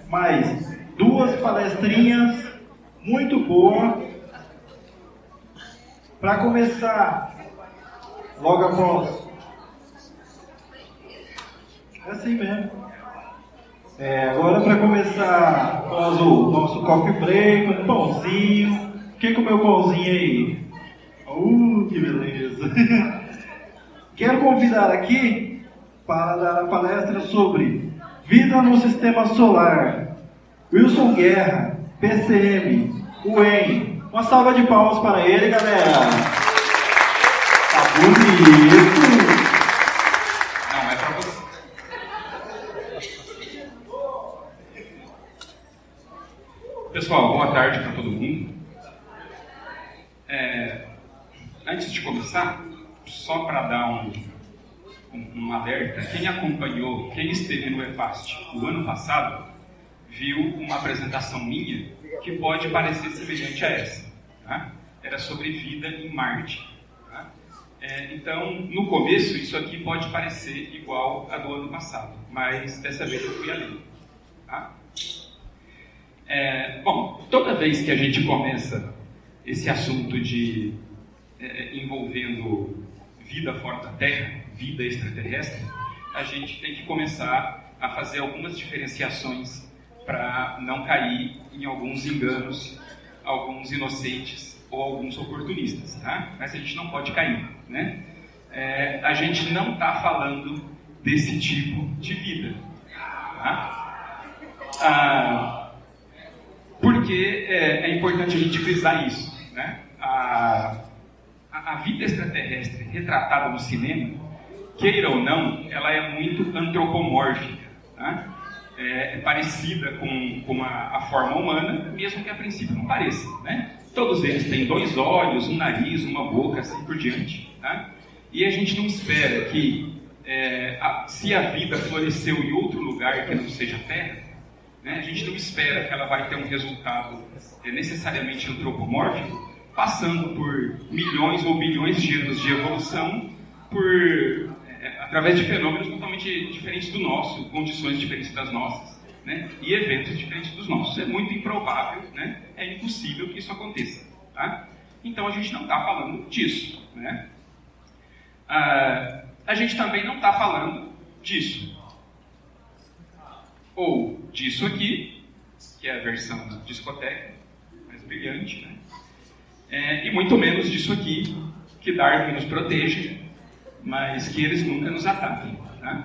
mais duas palestrinhas muito boas para começar logo após. É assim mesmo. Agora para começar após o nosso coffee break, um pãozinho. Quem comeu pãozinho aí? Que beleza! Quero convidar aqui para dar a palestra sobre vida no sistema solar. Wilson Guerra, PCM, UEM. Uma salva de palmas para ele, galera! Tá bonito! Não, é para você. Pessoal, boa tarde para todo mundo. Antes de começar, só para dar um alerta, quem acompanhou, quem esteve no EFAST o ano passado, viu uma apresentação minha que pode parecer semelhante a essa. Tá? Era sobre vida em Marte. Tá? Então, no começo, isso aqui pode parecer igual a do ano passado, mas dessa vez eu fui além. Tá? Bom, toda vez que a gente começa esse assunto de envolvendo vida fora da Terra, vida extraterrestre, a gente tem que começar a fazer algumas diferenciações para não cair em alguns enganos, alguns inocentes ou alguns oportunistas, tá? Mas a gente não pode cair, né? A gente não está falando desse tipo de vida, tá? Porque é importante a gente frisar isso, né? A vida extraterrestre retratada no cinema, queira ou não, ela é muito antropomórfica, tá? É parecida com a forma humana, mesmo que a princípio não pareça, né? Todos eles têm 2 olhos, um nariz, uma boca, assim por diante, tá? E a gente não espera que, se a vida floresceu em outro lugar que não seja a Terra, né, a gente não espera que ela vai ter um resultado necessariamente antropomórfico, passando por milhões ou bilhões de anos de evolução, através de fenômenos totalmente diferentes do nosso, condições diferentes das nossas, né, e eventos diferentes dos nossos. É muito improvável, né, é impossível que isso aconteça. Tá? Então a gente não está falando disso. Né? A gente também não está falando disso. Ou disso aqui, que é a versão da discoteca, mais brilhante, né? E muito menos disso aqui, que Darwin nos protege, mas que eles nunca nos ataquem. Tá?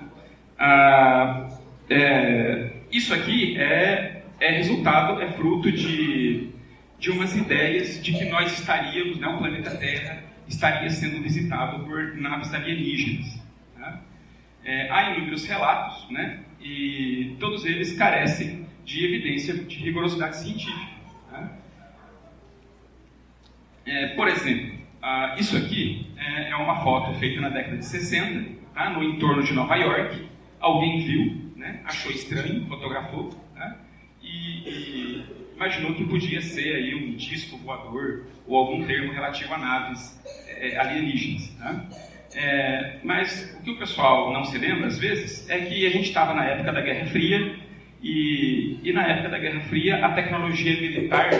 Isso aqui é resultado, é fruto de umas ideias de que nós estaríamos, né, o planeta Terra estaria sendo visitado por naves alienígenas. Tá? Há inúmeros relatos, né, e todos eles carecem de evidência de rigorosidade científica. Tá? Por exemplo, isso aqui é uma foto feita na década de 60, tá? No entorno de Nova York. Alguém viu, né? Achou estranho, fotografou, tá? E imaginou que podia ser aí um disco voador ou algum termo relativo a naves alienígenas. Tá? Mas o que o pessoal não se lembra, às vezes, é que a gente estava na época da Guerra Fria e na época da Guerra Fria a tecnologia militar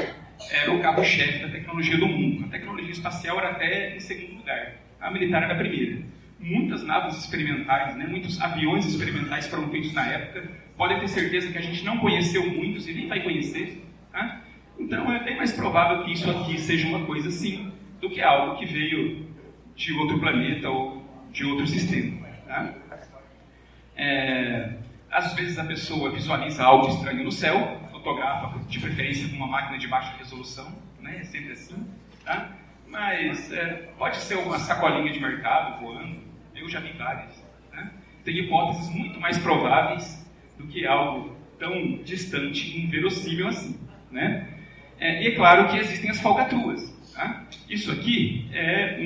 era o carro-chefe da tecnologia do mundo. A tecnologia espacial era até em segundo lugar, a militar era a primeira. Muitas naves experimentais, né, muitos aviões experimentais foram feitos na época, podem ter certeza que a gente não conheceu muitos e nem vai conhecer. Tá? Então é bem mais provável que isso aqui seja uma coisa assim, do que algo que veio de outro planeta ou de outro sistema. Tá? Às vezes a pessoa visualiza algo estranho no céu, fotografa, de preferência com uma máquina de baixa resolução, né? É sempre assim, tá? Mas pode ser uma sacolinha de mercado voando, eu já vi várias. Né? Tem hipóteses muito mais prováveis do que algo tão distante e inverossímil assim. Né? E é claro que existem as falcatruas. Tá? Isso aqui é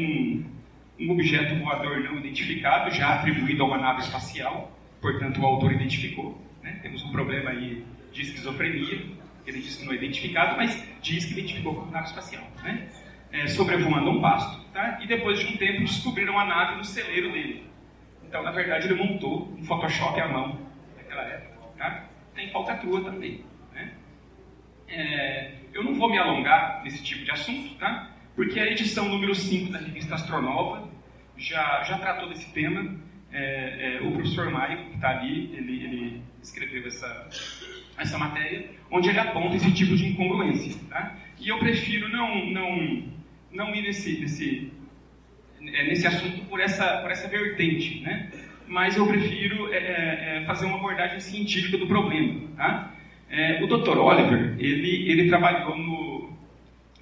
um objeto voador não identificado, já atribuído a uma nave espacial, portanto o autor identificou. Né? Temos um problema aí de esquizofrenia, ele diz que não é identificado, mas diz que identificou como nave espacial. Né? Sobrevoando um pasto, tá? E depois de um tempo descobriram a nave no celeiro dele. Então, na verdade, ele montou um Photoshop à mão naquela época. Tá? tem falcatrua também. Né? Eu não vou me alongar nesse tipo de assunto, tá? Porque a edição número 5 da revista Astronova já tratou desse tema. O professor Mário, que está ali, ele escreveu essa matéria, onde ele aponta esse tipo de incongruência. Tá? E eu prefiro não ir nesse assunto por essa vertente, né? Mas eu prefiro fazer uma abordagem científica do problema. Tá? O Dr. Oliver, ele trabalhou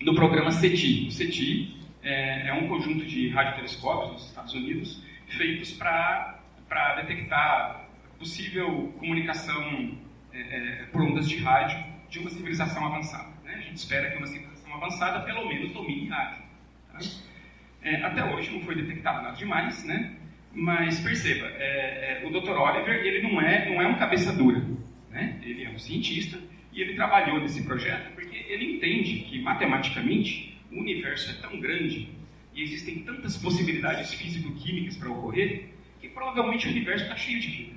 no programa SETI. O SETI é um conjunto de radiotelescópios nos Estados Unidos feitos para detectar possível comunicação por ondas de rádio de uma civilização avançada. Né? A gente espera que uma civilização avançada pelo menos domine rádio. Tá? Até hoje não foi detectado nada demais, né? Mas perceba, o Dr. Oliver ele não é um cabeça dura. Né? Ele é um cientista e ele trabalhou nesse projeto porque ele entende que matematicamente o universo é tão grande e existem tantas possibilidades físico-químicas para ocorrer que provavelmente o universo está cheio de vida.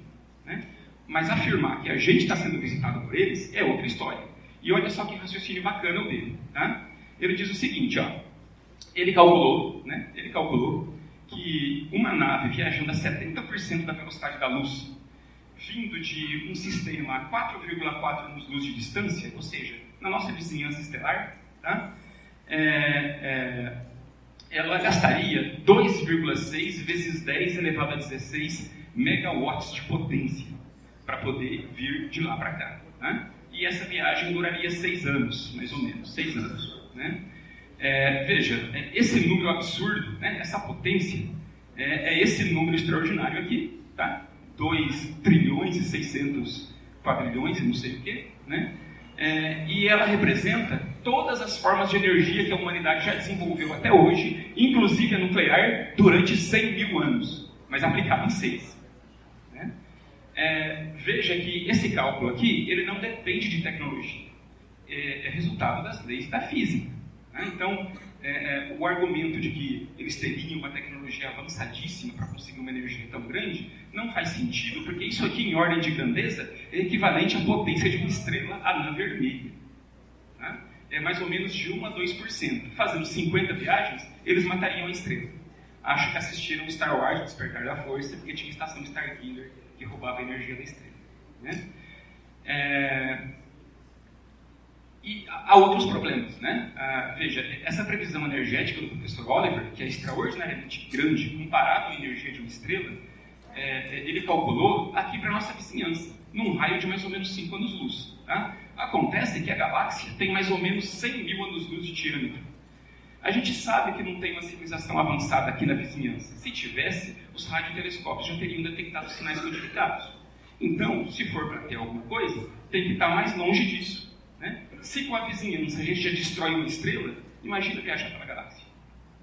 Né? Mas afirmar que a gente está sendo visitado por eles é outra história. E olha só que raciocínio bacana o dele. Tá? Ele diz o seguinte, ó, ele calculou que uma nave viajando a 70% da velocidade da luz, vindo de um sistema a 4,4 anos-luz de distância, ou seja, na nossa vizinhança estelar, tá? Ela gastaria 2,6 vezes 10 elevado a 16 megawatts de potência para poder vir de lá para cá. Tá? E essa viagem duraria 6 anos, mais ou menos, 6 anos. Né? Veja, esse número absurdo, né? Essa potência, esse número extraordinário aqui, tá? 2 trilhões e 600 quadrilhões e não sei o quê, né? E ela representa todas as formas de energia que a humanidade já desenvolveu até hoje, inclusive a nuclear, durante 100 mil anos, mas aplicada em 6. Né? Veja que esse cálculo aqui, ele não depende de tecnologia, é resultado das leis da física. Né? Então, o argumento de que eles teriam uma tecnologia avançadíssima para conseguir uma energia tão grande não faz sentido, porque isso aqui, em ordem de grandeza, é equivalente à potência de uma estrela anã vermelha. Né? É mais ou menos de 1 a 2%. Fazendo 50 viagens, eles matariam a estrela. Acho que assistiram Star Wars, o Despertar da Força, porque tinha a estação Starkiller que roubava a energia da estrela. Né? E há outros problemas, né? Veja, essa previsão energética do professor Oliver, que é extraordinariamente grande, comparado à energia de uma estrela, ele calculou aqui para a nossa vizinhança, num raio de mais ou menos 5 anos-luz. Tá? Acontece que a galáxia tem mais ou menos 100 mil anos-luz de diâmetro. A gente sabe que não tem uma civilização avançada aqui na vizinhança. Se tivesse, os radiotelescópios já teriam detectado sinais codificados. Então, se for para ter alguma coisa, tem que estar mais longe disso. Né? Se com a vizinhança a gente já destrói uma estrela, imagina viajar pela galáxia.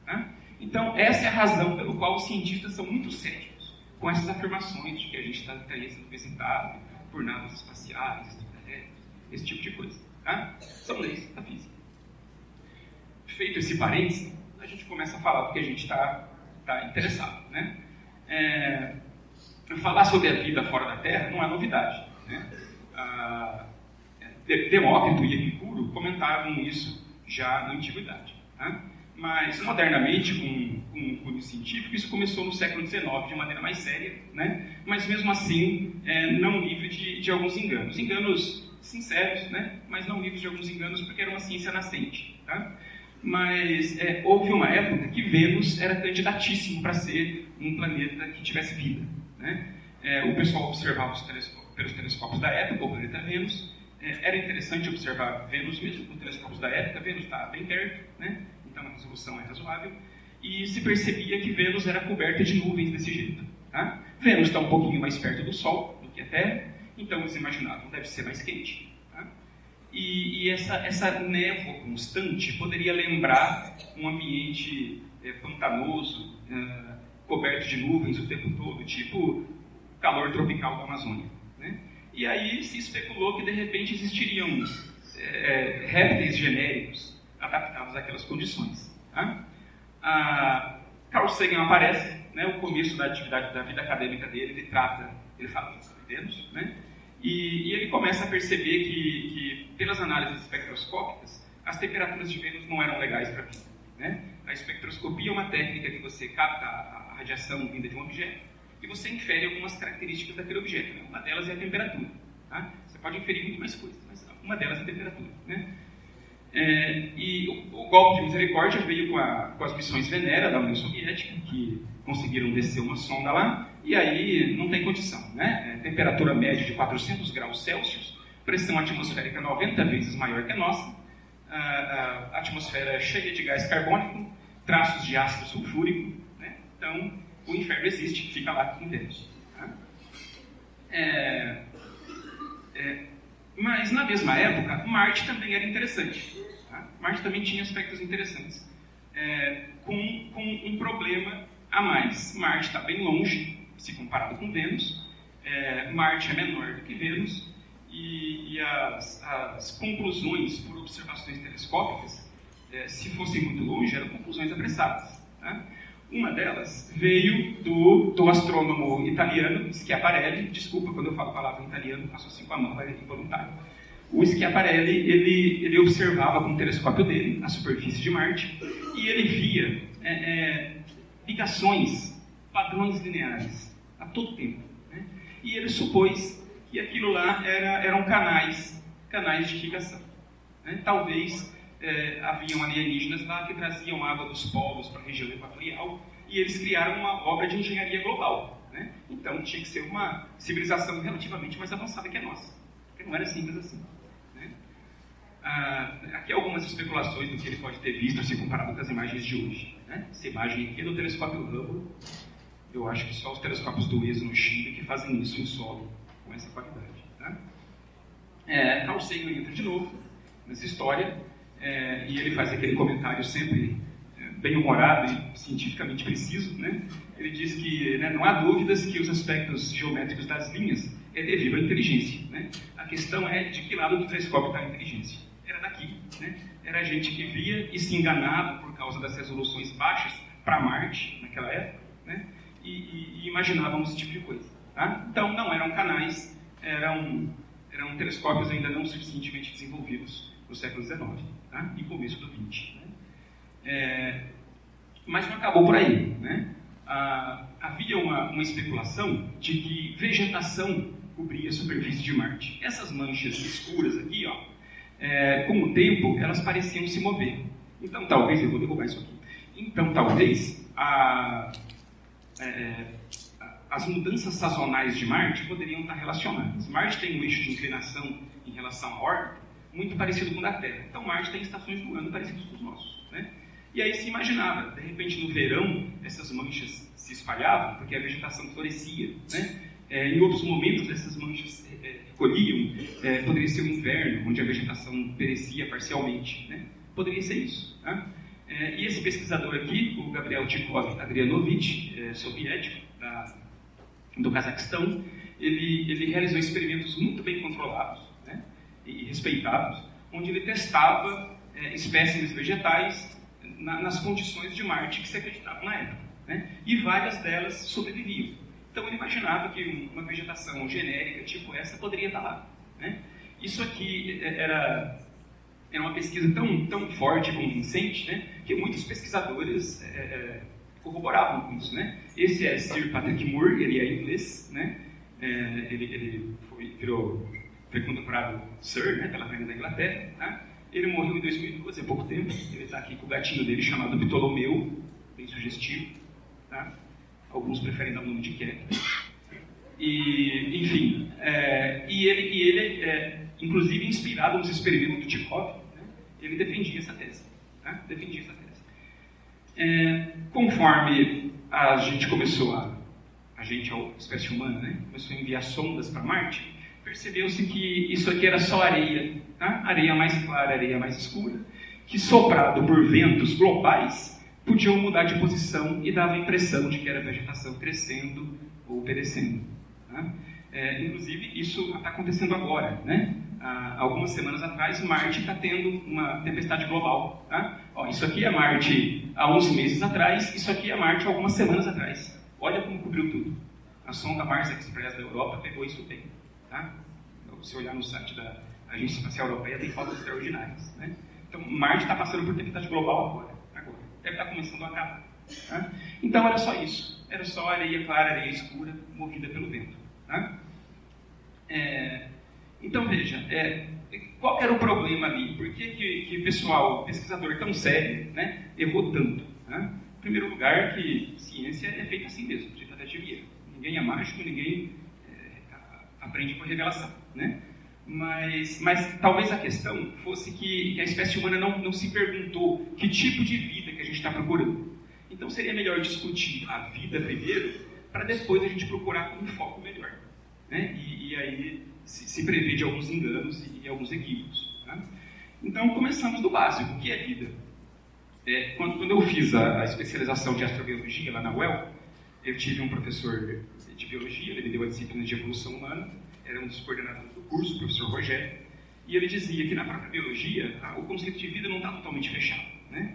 Né? Então, essa é a razão pela qual os cientistas são muito céticos com essas afirmações de que a gente estaria sendo visitado por naves espaciais, extraterrestres, esse tipo de coisa. Tá? São leis da física. Feito esse parênteses, a gente começa a falar do que a gente está interessado. Né? Falar sobre a vida fora da Terra não é novidade. Né? Demócrito e Epicuro comentavam isso já na antiguidade. Tá? Mas, modernamente, com o cunho científico, isso começou no século XIX de maneira mais séria, né? Mas, mesmo assim, não livre de alguns enganos. Enganos sinceros, né? Mas não livre de alguns enganos porque era uma ciência nascente. Tá? Mas houve uma época que Vênus era candidatíssimo para ser um planeta que tivesse vida. Né? O pessoal observava pelos telescópios da época o planeta Vênus. Era interessante observar Vênus mesmo com telescópios da época. Vênus está bem perto, né? Então a resolução é razoável. E se percebia que Vênus era coberta de nuvens desse jeito. Tá? Vênus está um pouquinho mais perto do Sol do que a Terra, então eles imaginavam deve ser mais quente. Tá? E essa névoa constante poderia lembrar um ambiente pantanoso, coberto de nuvens o tempo todo, tipo calor tropical da Amazônia. Né? E aí se especulou que de repente existiriam répteis genéricos adaptados àquelas condições. Tá? Carl Sagan aparece, né, o começo da atividade da vida acadêmica dele, ele fala sobre Vênus, né? E ele começa a perceber que pelas análises espectroscópicas, as temperaturas de Vênus não eram legais para a vida, né? A espectroscopia é uma técnica que você capta a radiação vinda de um objeto e você infere algumas características daquele objeto, né? Uma delas é a temperatura. Tá? Você pode inferir muito mais coisas, mas uma delas é a temperatura, né? E o golpe de misericórdia veio com as missões Venera da União Soviética, que conseguiram descer uma sonda lá, e aí não tem condição, né? Temperatura média de 400 graus Celsius, pressão atmosférica 90 vezes maior que a nossa, a atmosfera cheia de gás carbônico, traços de ácido sulfúrico, né? Então o inferno existe, fica lá com Vênus. Tá? Mas na mesma época, Marte também era interessante. Tá? Marte também tinha aspectos interessantes, com um problema a mais. Marte está bem longe, se comparado com Vênus. Marte é menor do que Vênus e as conclusões por observações telescópicas, se fossem muito longe, eram conclusões apressadas. Tá? Uma delas veio do astrônomo italiano Schiaparelli. Desculpa, quando eu falo a palavra italiano, faço assim com a mão, é involuntário. O Schiaparelli, ele observava com o telescópio dele a superfície de Marte e ele via ligações, padrões lineares, a todo tempo. Né? E ele supôs que aquilo lá eram canais de irrigação. Né? Talvez haviam alienígenas lá que traziam água dos polos para a região equatorial e eles criaram uma obra de engenharia global. Né? Então tinha que ser uma civilização relativamente mais avançada que a nossa, porque não era simples assim. Né? Aqui algumas especulações do que ele pode ter visto se comparado com as imagens de hoje. Né? Essa imagem aqui é do telescópio Hubble. Eu acho que só os telescópios do ESO no Chile que fazem isso em solo com essa qualidade. Tá? Carl Sagan entra de novo nessa história. E ele faz aquele comentário sempre bem-humorado e cientificamente preciso. Né? Ele diz que não há dúvidas que os aspectos geométricos das linhas é devido à inteligência. Né? A questão é de que lado do telescópio está a inteligência. Era daqui. Né? Era a gente que via e se enganava por causa das resoluções baixas para Marte, naquela época, né? e imaginávamos esse tipo de coisa. Tá? Então, não eram canais, eram telescópios ainda não suficientemente desenvolvidos no século XIX, tá? E começo do XX. Né? Mas não acabou por aí. Né? Havia uma especulação de que vegetação cobria a superfície de Marte. Essas manchas escuras aqui, ó, com o tempo, elas pareciam se mover. Então, talvez, eu vou derrubar isso aqui. Então, talvez, as mudanças sazonais de Marte poderiam estar relacionadas. Marte tem um eixo de inclinação em relação à órbita muito parecido com o da Terra. Então, Marte tem estações do ano parecidas com os nossos. Né? E aí se imaginava, de repente, no verão, essas manchas se espalhavam, porque a vegetação florescia. Né? Em outros momentos, essas manchas recolhiam. Poderia ser o inverno, onde a vegetação perecia parcialmente. Né? Poderia ser isso. Tá? E esse pesquisador aqui, o Gabriel Tykov Adrianovich, soviético, do Cazaquistão, ele realizou experimentos muito bem controlados, né, e respeitados, onde ele testava espécimes vegetais nas condições de Marte que se acreditavam na época. Né, e várias delas sobreviviam. Então ele imaginava que uma vegetação genérica tipo essa poderia estar lá. Né. Isso aqui era uma pesquisa tão forte e convincente, né, que muitos pesquisadores corroboravam com isso. Né. Esse é Sir Patrick Moore, ele é inglês, né, ele foi condecorado Sir, né, pela Rainha da Inglaterra. Tá. Ele morreu em 2012, há pouco tempo. Ele está aqui com o gatinho dele chamado Ptolomeu, bem sugestivo. Tá. Alguns preferem dar o nome de Kevin. E, enfim, ele inclusive inspirado nos experimentos do Tykov, né, ele defendia essa tese. Tá? Conforme a gente começou a espécie humana, né, começou a enviar sondas para Marte, percebeu-se que isso aqui era só areia, tá? Areia mais clara, areia mais escura, que soprado por ventos globais podiam mudar de posição e dava a impressão de que era vegetação crescendo ou perecendo. Tá? Inclusive, isso está acontecendo agora. Né? Há algumas semanas atrás, Marte está tendo uma tempestade global. Tá? Ó, isso aqui é Marte há uns meses atrás, isso aqui é Marte há algumas semanas atrás. Olha como cobriu tudo. A sonda Mars Express da Europa pegou isso bem. Tá? você olhar no site da Agência Espacial Europeia, tem fotos extraordinárias. Né? Então, Marte está passando por tempestade global agora. Deve estar começando a acabar. Né? Então, era só isso. Era só areia clara, areia escura, movida pelo vento. Né? Então, veja, qual era o problema ali? Por que o pessoal, pesquisador tão sério, né, errou tanto? Né? Em primeiro lugar, que ciência é feita assim mesmo, de tentativa. Ninguém é mágico, ninguém aprende por revelação. Né? Mas talvez a questão fosse que a espécie humana não se perguntou que tipo de vida que a gente está procurando. Então seria melhor discutir a vida primeiro, para depois a gente procurar com um foco melhor. Né? E aí se prever de alguns enganos e alguns equívocos. Né? Então começamos do básico. O que é vida? Quando eu fiz a especialização de astrobiologia lá na UEL, eu tive um professor de biologia, ele me deu a disciplina de evolução humana, era um dos coordenadores do curso, o professor Rogério, e ele dizia que na própria biologia o conceito de vida não está totalmente fechado. Né?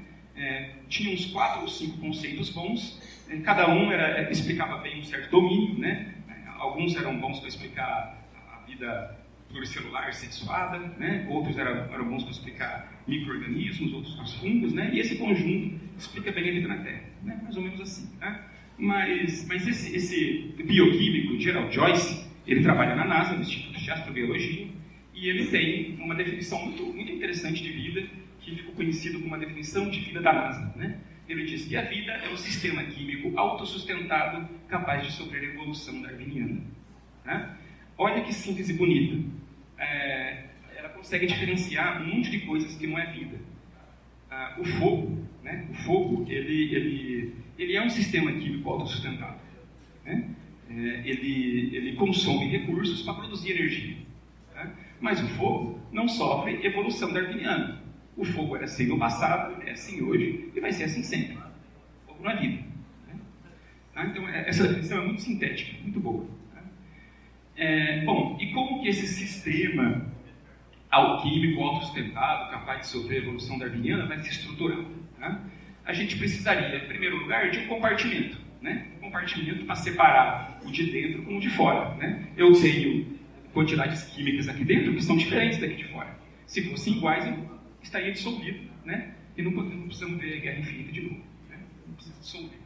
Tinha uns 4 ou 5 conceitos bons, cada um explicava bem um certo domínio, né? Alguns eram bons para explicar a vida pluricelular sexuada, né? Outros eram bons para explicar micro-organismos, outros os fungos, né? E esse conjunto explica bem a vida na Terra, né? Mais ou menos assim. Né? Mas esse bioquímico, Gerald Joyce, ele trabalha na NASA, no Instituto de Astrobiologia, e ele tem uma definição muito interessante de vida, que ficou conhecido como uma definição de vida da NASA. Né? Ele diz que a vida é um sistema químico autossustentado capaz de sofrer a evolução darwiniana. Né? Olha que síntese bonita. Ela consegue diferenciar um monte de coisas que não é vida. O fogo, né? O fogo, ele é um sistema químico autossustentado. Né? Ele consome recursos para produzir energia. Né? Mas o fogo não sofre evolução darwiniana. O fogo era assim no passado, é assim hoje e vai ser assim sempre. O fogo não é vida. Né? Então, essa definição é muito sintética, muito boa. Bom, e como que esse sistema alquímico autossustentado, capaz de sofrer evolução darwiniana, vai se estruturar? Né? A gente precisaria, em primeiro lugar, de um compartimento. Né? Um compartimento para separar o de dentro com o de fora. Né? Eu tenho quantidades químicas aqui dentro que são diferentes daqui de fora. Se fossem iguais, eu estaria dissolvido. Né? E não precisamos ter guerra infinita de novo. Né? Não precisa dissolver.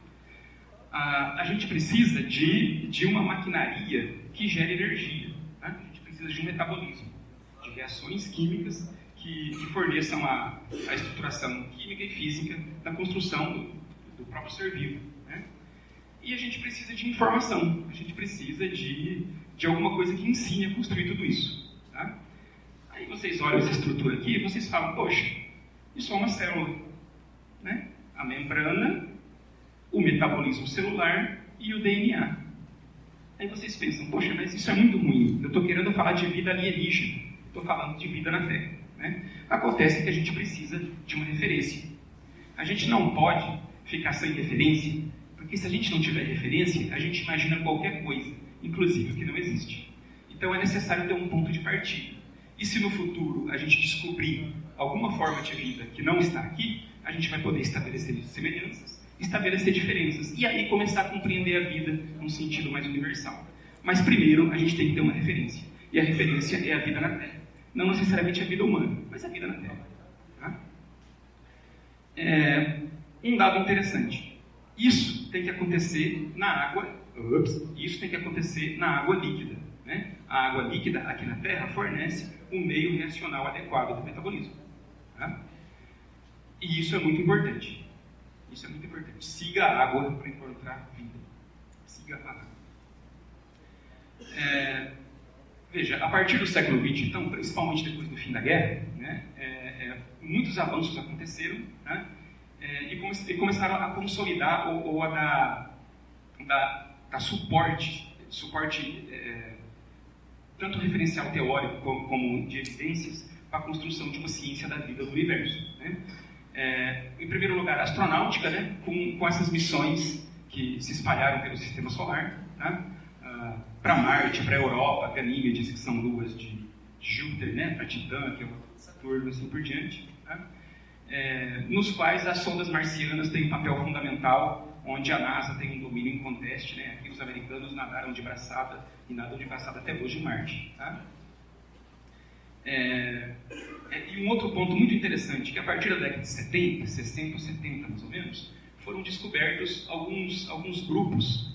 A gente precisa de uma maquinaria que gere energia. Né? A gente precisa de um metabolismo, de reações químicas que forneçam a estruturação química e física da construção do próprio ser vivo. Né? E a gente precisa de informação, a gente precisa de alguma coisa que ensine a construir tudo isso. Tá? Aí vocês olham essa estrutura aqui e vocês falam, poxa, isso é uma célula. Né? A membrana, o metabolismo celular e o DNA. Aí vocês pensam, poxa, mas isso é muito ruim, eu estou querendo falar de vida alienígena, estou falando de vida na Terra. Né? Acontece que a gente precisa de uma referência. A gente não pode ficar sem referência, porque se a gente não tiver referência, a gente imagina qualquer coisa, inclusive o que não existe. Então é necessário ter um ponto de partida. E se no futuro a gente descobrir alguma forma de vida que não está aqui, a gente vai poder estabelecer semelhanças, estabelecer diferenças, e aí começar a compreender a vida num sentido mais universal. Mas primeiro a gente tem que ter uma referência. E a referência é a vida na Terra. Não necessariamente a vida humana, mas a vida na Terra. Tá? Um dado interessante. Isso tem que acontecer na água. Isso tem que acontecer na água líquida. Né? A água líquida aqui na Terra fornece um meio reacional adequado do metabolismo. Tá? E isso é muito importante. Isso é muito importante. Siga a água para encontrar vida. Siga a água. Veja, a partir do século XX, então, principalmente depois do fim da guerra, né, muitos avanços aconteceram, né, e começaram a consolidar ou a dar suporte tanto referencial teórico como de evidências para a construção de uma ciência da vida do universo. Né. Em primeiro lugar, a astronáutica, né, com essas missões que se espalharam pelo sistema solar, né, para Marte, para a Europa, Ganímedes, que são luas de Júpiter, né, para Titã, que é o Saturno, assim por diante, né, nos quais as sondas marcianas têm um papel fundamental, onde a NASA tem um domínio inconteste, né, aqui os americanos nadaram de braçada e nadam de braçada até hoje em Marte. Tá? E um outro ponto muito interessante, que a partir da década de 70, 60 ou 70 mais ou menos, foram descobertos alguns grupos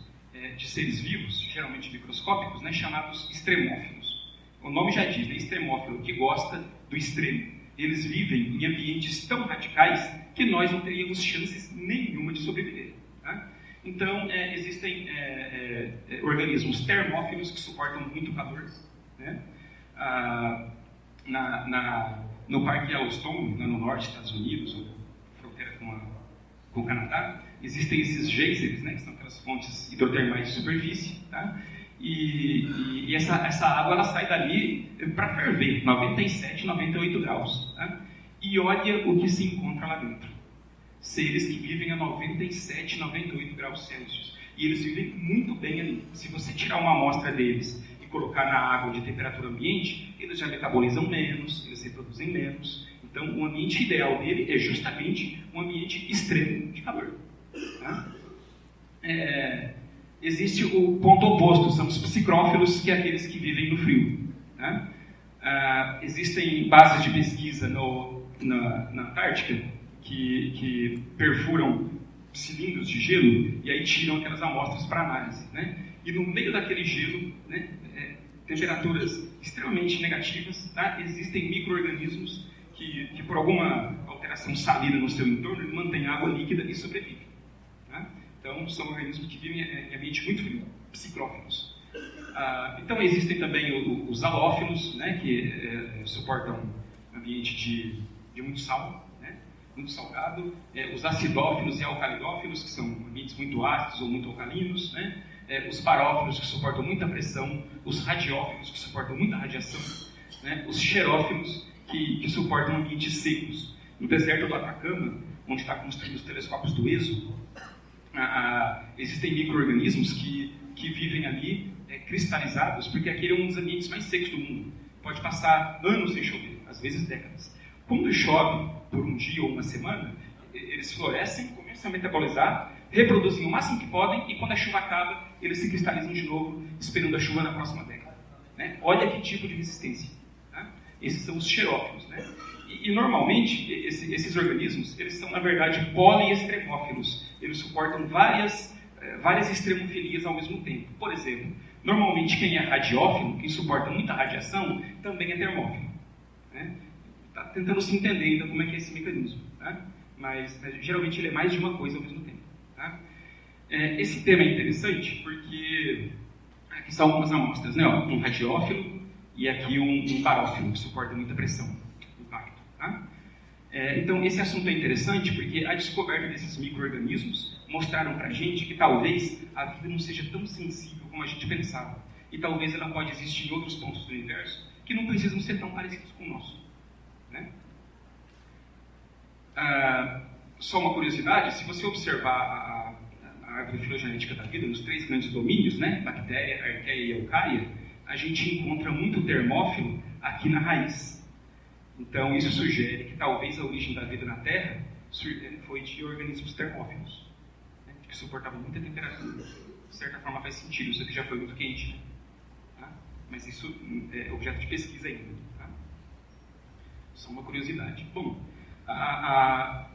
de seres vivos, geralmente microscópicos, né, chamados extremófilos. O nome já diz, né, extremófilo, que gosta do extremo. Eles vivem em ambientes tão radicais que nós não teríamos chances nenhuma de sobreviver. Tá? Então, existem organismos termófilos que suportam muito calor. Né? No Parque Yellowstone, no norte dos Estados Unidos, fronteira com o Canadá, existem esses geysers, né, que são aquelas fontes hidrotermais de superfície, tá? E essa água ela sai dali para ferver, 97, 98 graus. Tá? E olha o que se encontra lá dentro. Seres que vivem a 97, 98 graus Celsius. E eles vivem muito bem ali. Se você tirar uma amostra deles e colocar na água de temperatura ambiente, eles já metabolizam menos, eles reproduzem menos. Então, o ambiente ideal dele é justamente um ambiente extremo de calor. Tá? Existe o ponto oposto, são os psicrófilos, que é aqueles que vivem no frio. Né? Existem bases de pesquisa na Antártica que perfuram cilindros de gelo e aí tiram aquelas amostras para análise. Né? E no meio daquele gelo, né, temperaturas extremamente negativas, tá? Existem micro-organismos que por alguma alteração salina no seu entorno mantêm água líquida e sobrevivem. Tá? Então, são organismos que vivem em ambiente muito frio, psicrófilos. Então, existem também os halófilos, né, que suportam ambiente de muito sal, né, muito salgado. Os acidófilos e alcalidófilos, que são ambientes muito ácidos ou muito alcalinos. Né, os barófilos, que suportam muita pressão. Os radiófilos, que suportam muita radiação. Né, os xerófilos, que suportam ambientes secos. No deserto do Atacama, onde está construído os telescópios do ESO, existem micro-organismos que vivem ali cristalizados, porque aquele é um dos ambientes mais secos do mundo. Pode passar anos sem chover, às vezes décadas. Quando chove por um dia ou uma semana, eles florescem, começam a metabolizar, reproduzem o máximo que podem, e quando a chuva acaba, eles se cristalizam de novo, esperando a chuva na próxima década. Né? Olha que tipo de resistência. Tá? Esses são os xerófilos. Né? E normalmente, esses organismos, eles são, na verdade, poliextremófilos. Eles suportam várias extremofilias ao mesmo tempo. Por exemplo, normalmente quem é radiófilo, quem suporta muita radiação, também é termófilo. Né? Está tentando se entender ainda como é que é esse mecanismo. Tá? Mas, geralmente, ele é mais de uma coisa ao mesmo tempo. Tá? Esse tema é interessante porque aqui são algumas amostras, né? Ó, um radiófilo e aqui um barófilo, que suporta muita pressão, impacto. Tá? Então, esse assunto é interessante porque a descoberta desses micro-organismos mostraram para a gente que talvez a vida não seja tão sensível como a gente pensava. E talvez ela pode existir em outros pontos do universo que não precisam ser tão parecidos com o nosso. Né? Só uma curiosidade, se você observar a árvore filogenética da vida nos 3 grandes domínios, né, bactéria, arqueia e eucária, a gente encontra muito termófilo aqui na raiz. Então, isso sugere que talvez a origem da vida na Terra foi de organismos termófilos, né, que suportavam muita temperatura. De certa forma faz sentido, isso aqui já foi muito quente. Né? Tá? Mas isso é objeto de pesquisa ainda. Tá? Só uma curiosidade. Bom,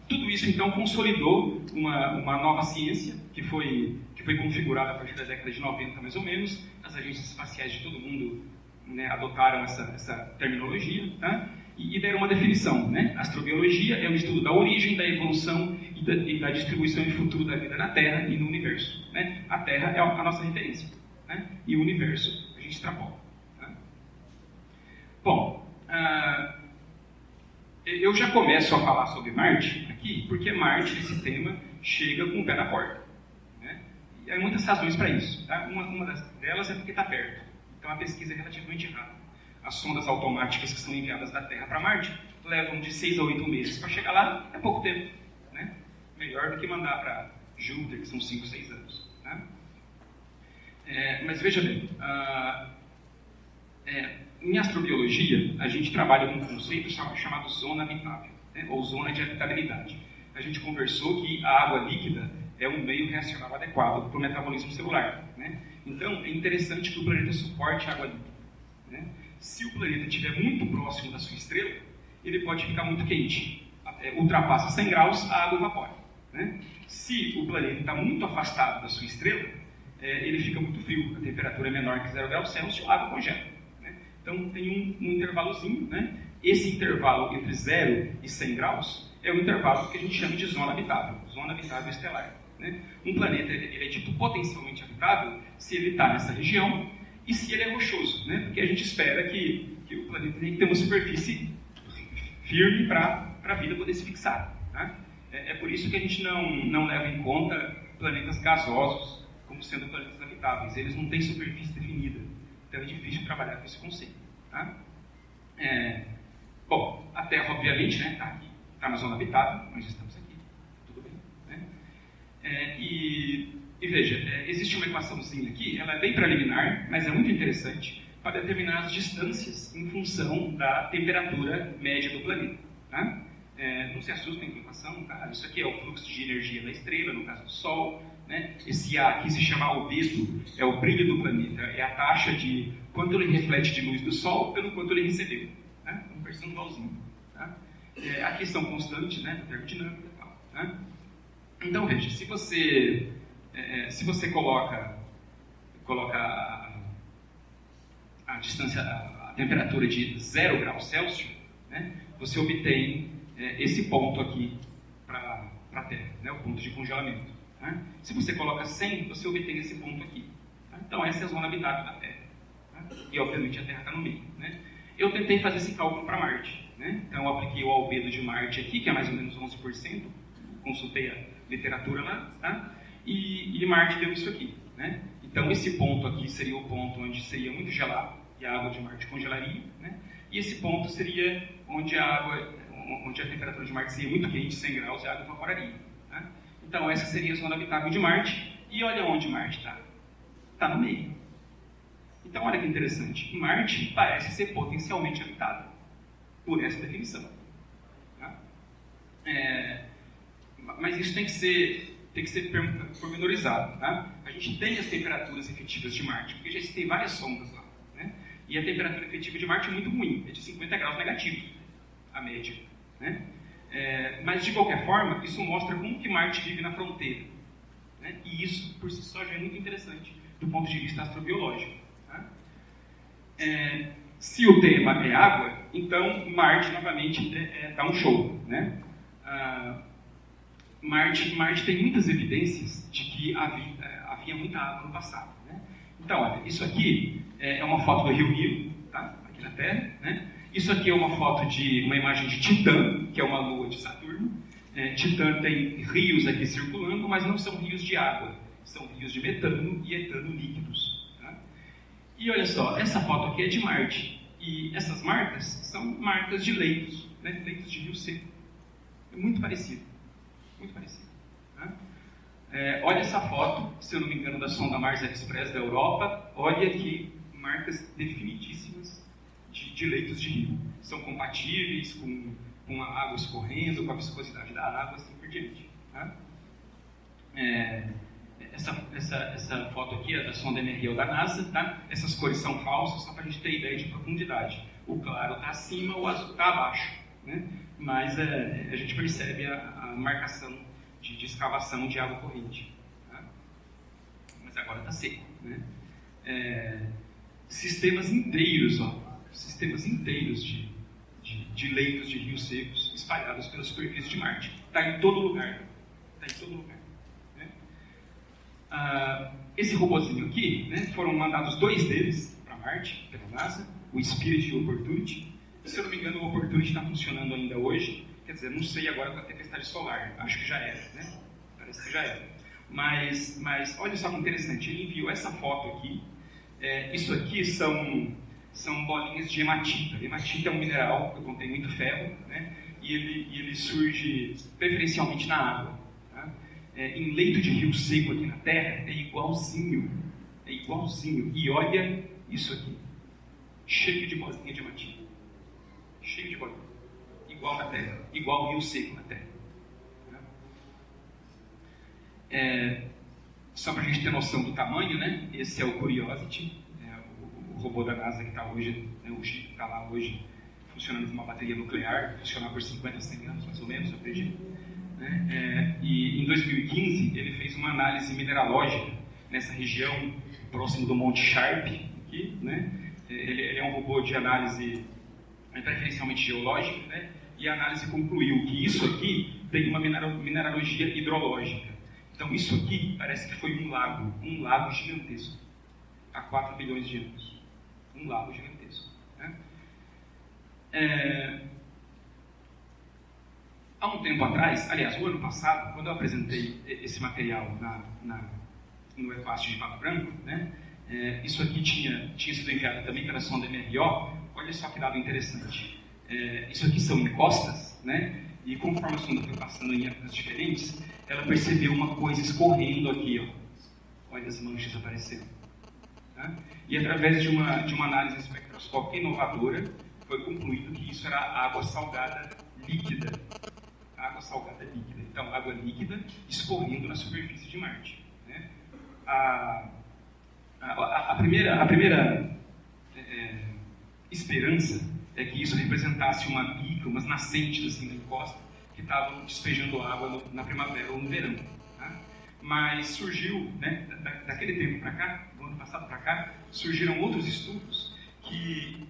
tudo isso então consolidou uma nova ciência que foi configurada a partir da década de 90, mais ou menos. As agências espaciais de todo mundo, né, adotaram essa terminologia, tá? E deram uma definição. Né? Astrobiologia é o estudo da origem, da evolução e da distribuição e futuro da vida na Terra e no universo. Né? A Terra é a nossa referência, né? E o universo a gente extrapola. Tá? Bom, eu já começo a falar sobre Marte aqui, porque Marte, esse tema, chega com o pé na porta. Né? E há muitas razões para isso. Tá? Uma delas é porque está perto. Então a pesquisa é relativamente rápida. As sondas automáticas que são enviadas da Terra para Marte levam de 6 a 8 meses para chegar lá, é pouco tempo. Né? Melhor do que mandar para Júpiter, que são 5, 6 anos. Né? Mas veja bem, em astrobiologia, a gente trabalha com um conceito chamado zona habitável, né? Ou zona de habitabilidade. A gente conversou que a água líquida é um meio reacional adequado para o metabolismo celular. Né? Então, é interessante que o planeta suporte a água líquida. Né? Se o planeta estiver muito próximo da sua estrela, ele pode ficar muito quente. Ultrapassa 100 graus, a água evapora. Né? Se o planeta está muito afastado da sua estrela, ele fica muito frio, a temperatura é menor que 0 graus Celsius, a água congela. Né? Então tem um intervalozinho. Né? Esse intervalo entre 0 e 100 graus é o intervalo que a gente chama de zona habitável estelar. Né? Um planeta ele é dito potencialmente habitável se ele está nessa região e se ele é rochoso, né? Porque a gente espera que o planeta tenha que ter uma superfície firme para a vida poder se fixar. Né? É por isso que a gente não leva em conta planetas gasosos como sendo planetas habitáveis. Eles não têm superfície definida, então é difícil trabalhar com esse conceito. Tá? Bom, a Terra, obviamente, né, está na zona habitável, nós estamos aqui, tudo bem. Né? E veja, existe uma equaçãozinha aqui, ela é bem preliminar, mas é muito interessante para determinar as distâncias em função da temperatura média do planeta. Tá? Não se assustem com a equação, tá? Isso aqui é o fluxo de energia da estrela, no caso do Sol. Né? Esse A aqui se chama albedo, é o brilho do planeta, é a taxa de quanto ele reflete de luz do Sol pelo quanto ele recebeu. Tá? Um percentualzinho. Tá? Aqui são constantes, né, da termodinâmica e tal. Tá? Então, veja, se você coloca a distância, a temperatura de 0 graus Celsius, né, você obtém esse ponto aqui para a Terra, né, o ponto de congelamento. Né? Se você coloca 100, você obtém esse ponto aqui. Tá? Então, essa é a zona habitável da Terra. Tá? E, obviamente, a Terra está no meio. Né? Eu tentei fazer esse cálculo para Marte. Né? Então, eu apliquei o albedo de Marte aqui, que é mais ou menos 11%. Consultei a literatura lá. Tá? E Marte deu isso aqui. Né? Então, esse ponto aqui seria o ponto onde seria muito gelado e a água de Marte congelaria. Né? E esse ponto seria onde a temperatura de Marte seria muito quente, 100 graus, e a água evaporaria. Tá? Então, essa seria a zona habitável de Marte. E olha onde Marte está. Está no meio. Então, olha que interessante. Marte parece ser potencialmente habitável, por essa definição. Tá? Mas isso tem que ser pormenorizado. Tá? A gente tem as temperaturas efetivas de Marte, porque já existem várias sondas lá. Né? E a temperatura efetiva de Marte é muito ruim, é de 50 graus negativos, a média. Né? Mas, de qualquer forma, isso mostra como que Marte vive na fronteira. Né? E isso, por si só, já é muito interessante, do ponto de vista astrobiológico. Tá? Se o tema é água, então Marte, novamente, dá um show. Né? Marte tem muitas evidências de que havia muita água no passado. Né? Então, olha, isso aqui é uma foto do Rio Nilo, tá? Aqui na Terra. Né? Isso aqui é uma foto de uma imagem de Titã, que é uma lua de Saturno. Titã tem rios aqui circulando, mas não são rios de água, são rios de metano e etano líquidos. Tá? E olha só, essa foto aqui é de Marte. E essas marcas são marcas de leitos, né? Leitos de rio seco. É muito parecido. Muito parecido. Tá? Olha essa foto, se eu não me engano, da sonda Mars Express da Europa. Olha aqui, marcas definidíssimas de leitos de rio. São compatíveis com a água escorrendo, com a viscosidade da água, assim por diante. Tá? Essa foto aqui é da sonda Emerald da NASA. Tá? Essas cores são falsas, só para a gente ter ideia de profundidade. O claro está acima, o azul está abaixo. Né? Mas a gente percebe a marcação de escavação de água corrente. Tá? Mas agora está seco. Né? Sistemas inteiros de leitos de rios secos espalhados pela superfície de Marte. Está em todo lugar. Né? Esse robozinho aqui, né, foram mandados 2 deles para Marte, pela NASA, o Spirit e o Opportunity. Se eu não me engano, o Opportunity está funcionando ainda hoje. Quer dizer, não sei agora com a tempestade solar. Acho que já era, né? Parece que já era. Mas olha só que interessante. Ele enviou essa foto aqui. Isso aqui são bolinhas de hematita. Hematita é um mineral que contém muito ferro, né? E ele surge preferencialmente na água. Tá? Em leito de rio seco aqui na Terra, é igualzinho. E olha isso aqui. Cheio de bolinha de hematita. Cheio de bolinha. Igual na Terra. Igual rio seco na Terra. Só para a gente ter noção do tamanho, né? Esse é o Curiosity, o robô da NASA que está hoje, né, o chip que está lá hoje, funcionando com uma bateria nuclear, funcionar por 50, 100 anos, mais ou menos, eu acredito. Né? E em 2015, ele fez uma análise mineralógica nessa região, próximo do Monte Sharp. Aqui, né? Ele é um robô de análise preferencialmente geológica, né? E a análise concluiu que isso aqui tem uma mineralogia hidrológica. Então, isso aqui parece que foi um lago gigantesco, há 4 bilhões de anos. Um lago gigantesco. Né? Há um tempo atrás, aliás, o ano passado, quando eu apresentei esse material no EFAST de Pato Branco, né, isso aqui tinha sido enviado também pela sonda MRO. Olha só que dado interessante. Isso aqui são encostas, né, e conforme a sonda foi passando em épocas diferentes, ela percebeu uma coisa escorrendo aqui. Ó. Olha as manchas aparecendo. Tá? E através de uma análise espectroscópica inovadora, foi concluído que isso era água salgada líquida. Água salgada líquida. Então, água líquida escorrendo na superfície de Marte. Né? A primeira esperança é que isso representasse uma bica, umas nascentes assim na encosta, que estavam despejando água na primavera ou no verão. Tá? Mas surgiu, né, daquele tempo para cá, do ano passado para cá, surgiram outros estudos que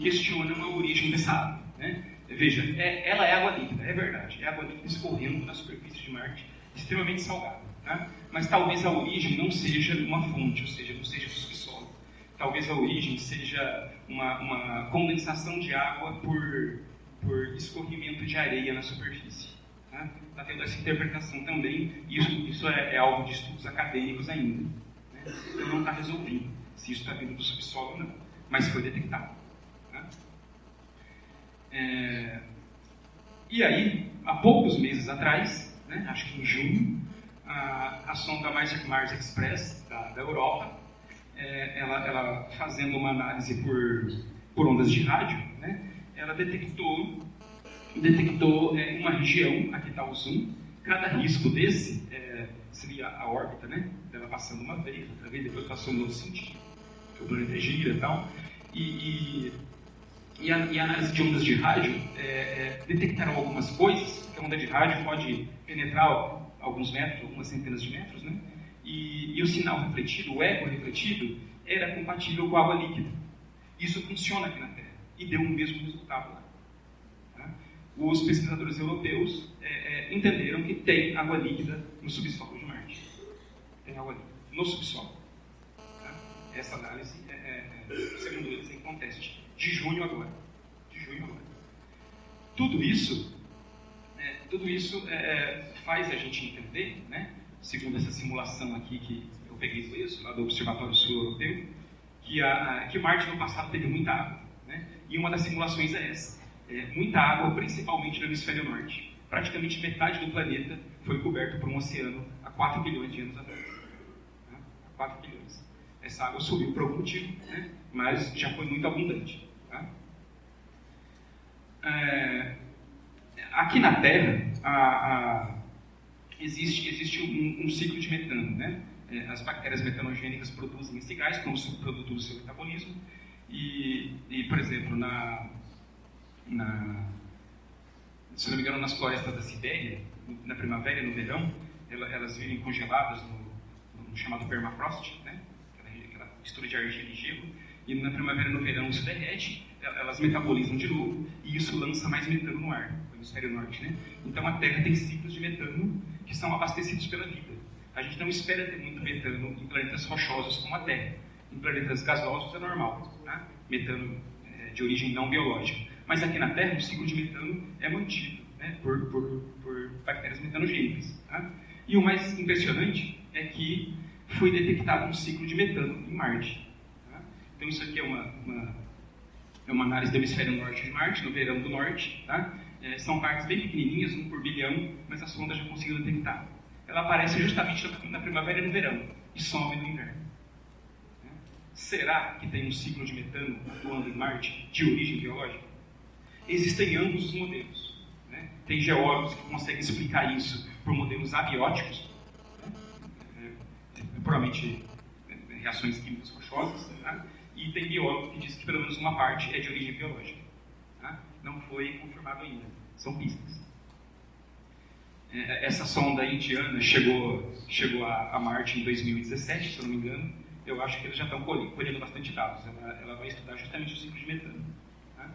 questionam a origem dessa água. Né? Veja, ela é água líquida, é verdade, é água líquida escorrendo na superfície de Marte, extremamente salgada. Tá? Mas talvez a origem não seja uma fonte, ou seja, não seja do subsolo. Talvez a origem seja uma condensação de água por escorrimento de areia na superfície. Está tendo essa interpretação também, e isso é alvo de estudos acadêmicos ainda. Né? Então não está resolvido se isso está vindo do subsolo ou não, mas foi detectado. Tá? E aí, há poucos meses atrás, né, acho que em junho, a sonda Mars Express da Europa, ela fazendo uma análise por ondas de rádio, né, ela detectou uma região, aqui está o zoom, cada risco desse seria a órbita, né, dela passando uma vez, outra vez, depois passou no outro sentido, o planeta gira e tal, e a análise de ondas de rádio detectaram algumas coisas, que a onda de rádio pode penetrar alguns metros, algumas centenas de metros, né? E o sinal refletido, o eco refletido, era compatível com a água líquida. Isso funciona aqui na Terra e deu o mesmo resultado lá. Tá? Os pesquisadores europeus entenderam que tem água líquida no subsolo de Marte. Tem água líquida no subsolo. Tá? Essa análise, segundo eles, é em conteste. De junho agora. Tudo isso faz a gente entender, né, segundo essa simulação aqui que eu peguei isso, lá do Observatório Sul Europeu, que Marte no passado teve muita água. Né? E uma das simulações é essa. Muita água, principalmente no hemisfério norte. Praticamente metade do planeta foi coberto por um oceano há 4 bilhões de anos atrás. Né? Há 4 bilhões. Essa água subiu por algum motivo, né? Mas já foi muito abundante. Tá? Aqui na Terra, existe um ciclo de metano. Né? As bactérias metanogênicas produzem esse gás como subproduto do seu metabolismo. E por exemplo, se não me engano, nas florestas da Sibéria, na primavera e no verão, elas vivem congeladas no chamado permafrost, né? Aquela mistura de argila e gelo. E na primavera e no verão isso derrete, elas metabolizam de novo, e isso lança mais metano no ar, no hemisfério norte. Né? Então a Terra tem ciclos de metano que são abastecidos pela vida. A gente não espera ter muito metano em planetas rochosos como a Terra. Em planetas gasosos é normal, tá? Metano de origem não biológica. Mas aqui na Terra o ciclo de metano é mantido, né, por bactérias metanogênicas. Tá? E o mais impressionante é que foi detectado um ciclo de metano em Marte. Tá? Então isso aqui é uma análise do hemisfério norte de Marte, no verão do norte. Tá? São partes bem pequenininhas, 1 por bilhão, mas a sonda já conseguiu detectar. Ela aparece justamente na primavera e no verão, e some no inverno. Será que tem um ciclo de metano atuando em Marte de origem biológica? Existem ambos os modelos. Né? Tem geólogos que conseguem explicar isso por modelos abióticos, né? Provavelmente reações químicas rochosas, né? e tem biólogo que diz que pelo menos uma parte é de origem biológica. Tá? Não foi confirmado ainda, são pistas. Essa sonda indiana chegou a Marte em 2017, se eu não me engano. Eu acho que eles já estão colhendo bastante dados. Ela vai estudar justamente o ciclo de metano. Tá?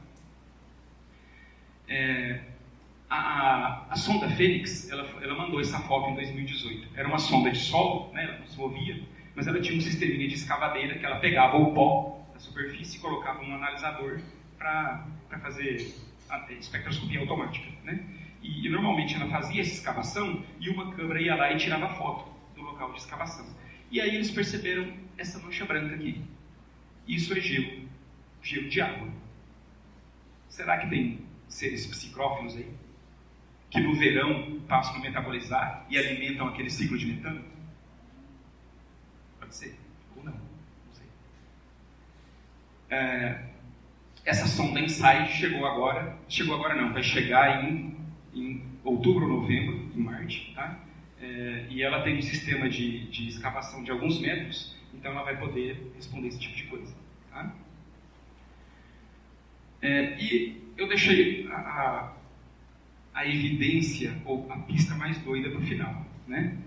A sonda Fênix, ela mandou essa foto em 2018. Era uma sonda de solo, né, ela não se movia, mas ela tinha um sisteminha de escavadeira que ela pegava o pó da superfície e colocava um analisador para fazer a espectroscopia automática. Né? E normalmente ela fazia essa escavação e uma câmera ia lá e tirava foto do local de escavação. E aí eles perceberam essa mancha branca aqui. Isso é gelo de água. Será que tem seres psicrófilos aí? Que no verão passam a metabolizar e alimentam aquele ciclo de metano? Pode ser, ou não sei. Essa sonda InSight vai chegar em outubro ou novembro, em Marte, tá? E ela tem um sistema de escavação de alguns metros, então ela vai poder responder esse tipo de coisa. Tá? E eu deixei a evidência, ou a pista mais doida para o final. Né?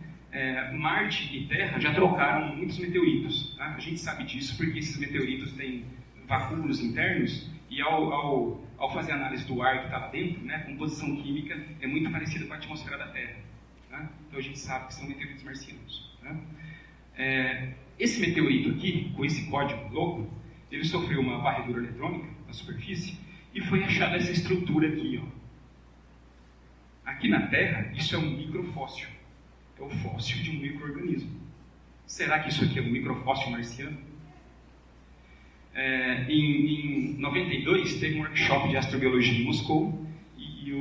Marte e Terra já trocaram muitos meteoritos. Tá? A gente sabe disso porque esses meteoritos têm vacúolos internos e ao fazer análise do ar que está lá dentro, né, a composição química é muito parecida com a atmosfera da Terra. Tá? Então a gente sabe que são meteoritos marcianos. Tá? Esse meteorito aqui, com esse código louco, ele sofreu uma varredura eletrônica na superfície e foi achada essa estrutura aqui. Ó. Aqui na Terra, isso é um microfóssil. É o fóssil de um micro-organismo. Será que isso aqui é um microfóssil marciano? Em 92, teve um workshop de astrobiologia em Moscou e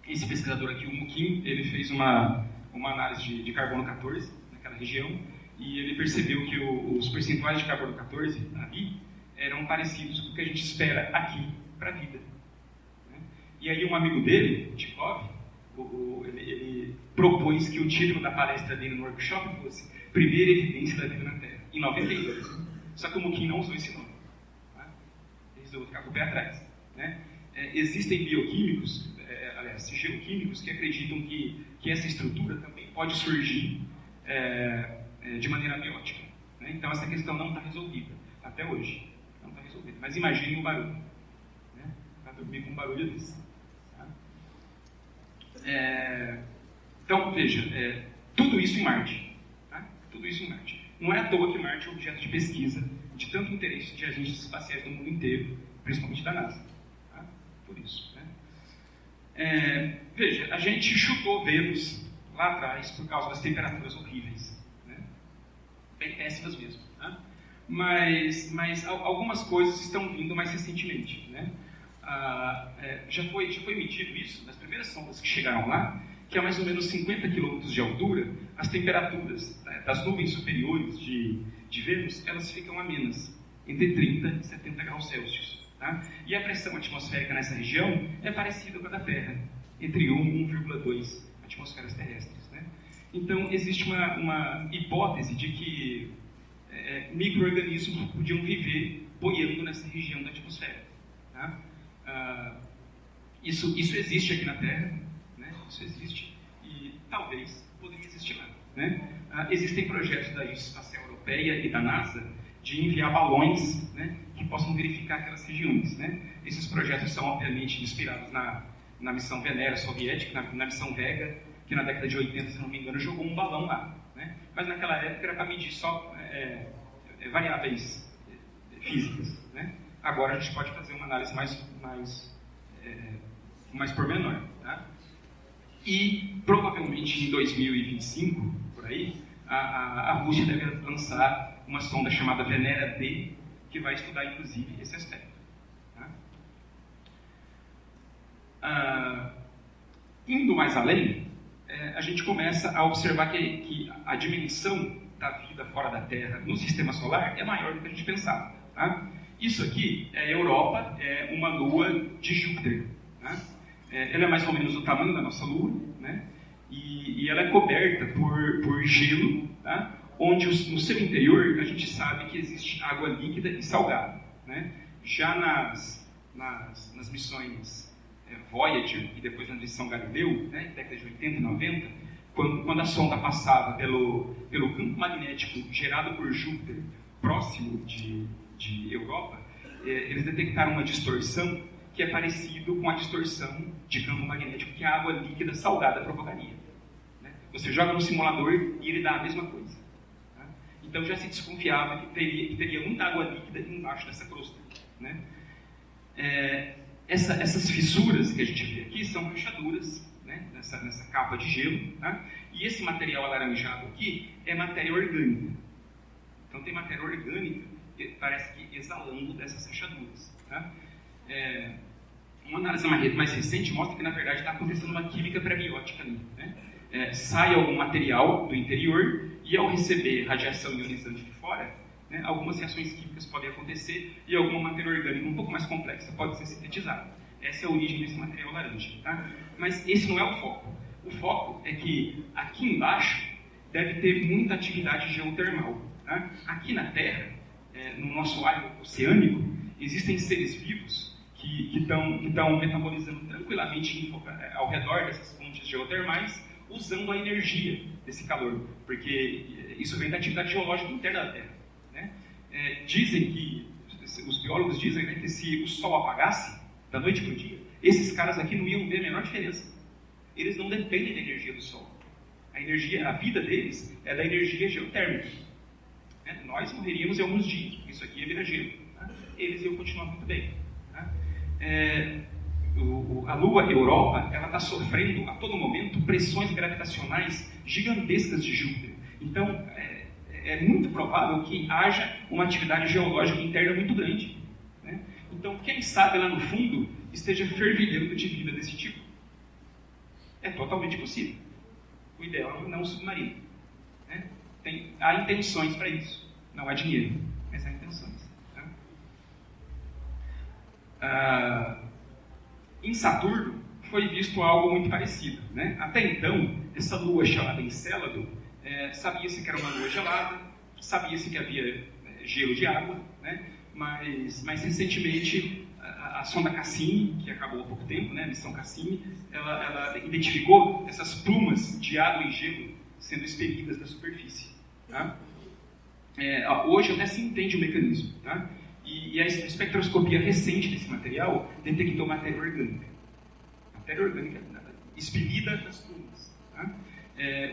esse pesquisador aqui, o Mukin, ele fez uma análise de carbono 14 naquela região e ele percebeu que os percentuais de carbono 14 ali eram parecidos com o que a gente espera aqui para a vida. Né? E aí um amigo dele, Tikhov, ele propôs que o título da palestra dele no workshop fosse Primeira Evidência da Vida na Terra, em 92. Só que o Mukin não usou esse nome. Tá? Ele resolveu ficar com o pé atrás. Né? Existem bioquímicos, geoquímicos, que acreditam que essa estrutura também pode surgir de maneira abiótica. Né? Então essa questão não está resolvida, até hoje. Não está resolvida. Mas imagine um barulho. Né? Para dormir com um barulho desse. Tá? Então, veja, tudo isso em Marte. Tá? Tudo isso em Marte. Não é à toa que Marte é objeto de pesquisa de tanto interesse de agentes espaciais do mundo inteiro, principalmente da NASA. Tá? Por isso. Né? Veja, a gente chutou Vênus lá atrás por causa das temperaturas horríveis. Né? Bem péssimas mesmo. Tá? Mas algumas coisas estão vindo mais recentemente. Né? Já foi medido isso, nas primeiras sondas que chegaram lá, que a mais ou menos 50 km de altura, as temperaturas das nuvens superiores de Vênus, elas ficam amenas, entre 30 e 70 graus Celsius. Tá? E a pressão atmosférica nessa região é parecida com a da Terra, entre 1 e 1,2 atmosferas terrestres. Né? Então, existe uma hipótese de que micro-organismos podiam viver boiando nessa região da atmosfera. Tá? Isso existe aqui na Terra, né? Isso existe e talvez poderia existir lá. Né? Existem projetos da Agência Espacial Europeia e da NASA de enviar balões, né, que possam verificar aquelas regiões. Né? Esses projetos são, obviamente, inspirados na missão Venera soviética, na missão Vega, que na década de 80, se não me engano, jogou um balão lá. Né? Mas naquela época era para medir só variáveis físicas. Né? Agora a gente pode fazer uma análise mais pormenor. Tá? E provavelmente em 2025, por aí, a Rússia deve lançar uma sonda chamada Venera D, que vai estudar inclusive esse aspecto. Tá? Indo mais além, a gente começa a observar que a dimensão da vida fora da Terra no sistema solar é maior do que a gente pensava. Tá? Isso aqui é a Europa, é uma lua de Júpiter. Tá? Ela é mais ou menos o tamanho da nossa lua, né? E ela é coberta por gelo, tá? onde no seu interior a gente sabe que existe água líquida e salgada, né? Já nas missões Voyager e depois na missão Galileu, né, década de 80 e 90, quando a sonda passava pelo campo magnético gerado por Júpiter, próximo de Europa, eles detectaram uma distorção que é parecido com a distorção de campo magnético que a água líquida salgada provocaria. Né? Você joga no simulador e ele dá a mesma coisa. Tá? Então já se desconfiava que teria muita água líquida embaixo dessa crosta. Né? Essas fissuras que a gente vê aqui são rachaduras, né, nessa capa de gelo, tá? E esse material alaranjado aqui é matéria orgânica. Então tem matéria orgânica que parece que exalando dessas rachaduras. Tá? Uma análise mais recente mostra que na verdade está acontecendo uma química prebiótica ali. Né? Sai algum material do interior e ao receber radiação ionizante de fora, né, algumas reações químicas podem acontecer e alguma matéria orgânica um pouco mais complexa pode ser sintetizada. Essa é a origem desse material laranja. Tá? Mas esse não é o foco. O foco é que aqui embaixo deve ter muita atividade geotermal. Tá? Aqui na Terra, no nosso ar oceânico, existem seres vivos que estão metabolizando tranquilamente ao redor dessas fontes geotermais, usando a energia desse calor, porque isso vem da atividade geológica interna da Terra. Né? Dizem que, os biólogos dizem, né, que se o Sol apagasse da noite para o dia, esses caras aqui não iam ver a menor diferença. Eles não dependem da energia do Sol. A vida deles é da energia geotérmica. Nós morreríamos em alguns dias, porque isso aqui é virar gelo. Tá? Eles iam continuar muito bem. Tá? A Lua Europa está sofrendo a todo momento pressões gravitacionais gigantescas de Júpiter. Então, é muito provável que haja uma atividade geológica interna muito grande. Né? Então, quem sabe lá no fundo esteja fervilhando de vida desse tipo. É totalmente possível. O ideal é não um submarino. Né? Há intenções para isso. Não há dinheiro, mas há intenções. Tá? Em Saturno foi visto algo muito parecido. Né? Até então, essa lua chamada Encélado, sabia-se que era uma lua gelada, sabia-se que havia gelo de água, né? mas recentemente a sonda Cassini, que acabou há pouco tempo, né? A missão Cassini, ela identificou essas plumas de água e gelo sendo expelidas da superfície. Tá? Hoje até se entende o mecanismo. Tá? E a espectroscopia recente desse material detectou matéria orgânica. Matéria orgânica expelida das plumas. Tá?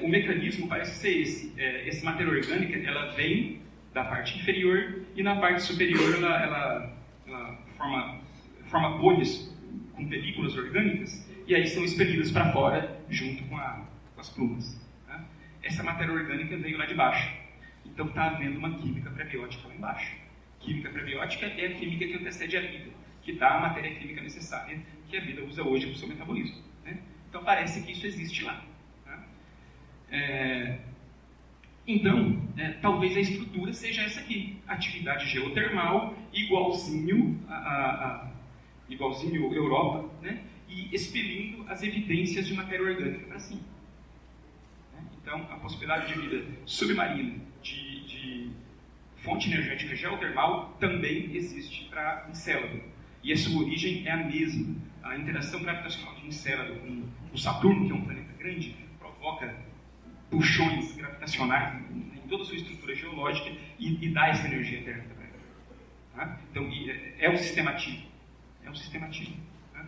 O mecanismo parece ser esse. Essa matéria orgânica ela vem da parte inferior e na parte superior ela forma bolhas com películas orgânicas e aí são expelidas para fora junto com as plumas. Tá? Essa matéria orgânica veio lá de baixo. Então está havendo uma química prebiótica lá embaixo. Química prebiótica é a química que antecede a vida, que dá a matéria química necessária que a vida usa hoje para o seu metabolismo. Né? Então parece que isso existe lá. Tá? Então, talvez a estrutura seja essa aqui. Atividade geotermal igualzinho Europa, né? E expelindo as evidências de matéria orgânica para cima. Então, a possibilidade de vida submarina, de fonte energética geotermal, também existe para Encélado. E a sua origem é a mesma. A interação gravitacional de Encélado com o Saturno, que é um planeta grande, provoca puxões gravitacionais em toda a sua estrutura geológica e dá essa energia térmica para ela. Tá? Então, é um sistema ativo. É um sistema ativo. Tá?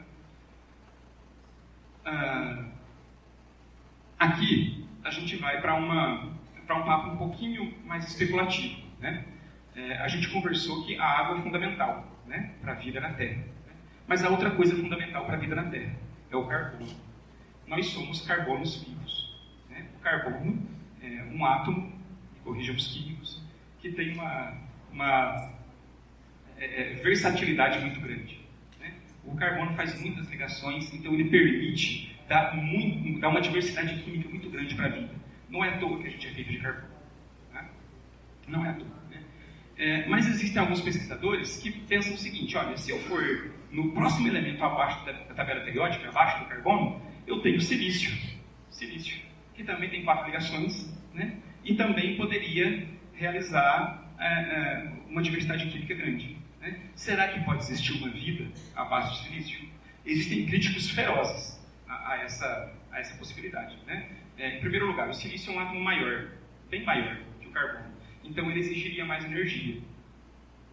Aqui, a gente vai para um papo um pouquinho mais especulativo. Né? A gente conversou que a água é fundamental, né, para a vida na Terra. Né? Mas há outra coisa fundamental para a vida na Terra. É o carbono. Nós somos carbonos vivos. Né? O carbono é um átomo, corrijam os químicos, que tem uma versatilidade muito grande. Né? O carbono faz muitas ligações, então ele permite dar uma diversidade química muito grande para a vida. Não é à toa que a gente é feito de carbono. Tá? Não é à toa. Né? Mas existem alguns pesquisadores que pensam o seguinte: olha, se eu for no próximo elemento abaixo da tabela periódica, abaixo do carbono, eu tenho silício, que também tem 4 ligações, né? e também poderia realizar uma diversidade química grande. Né? Será que pode existir uma vida à base de silício? Existem críticos ferozes a essa possibilidade. Né? Em primeiro lugar, o silício é um átomo maior, bem maior que o carbono, então ele exigiria mais energia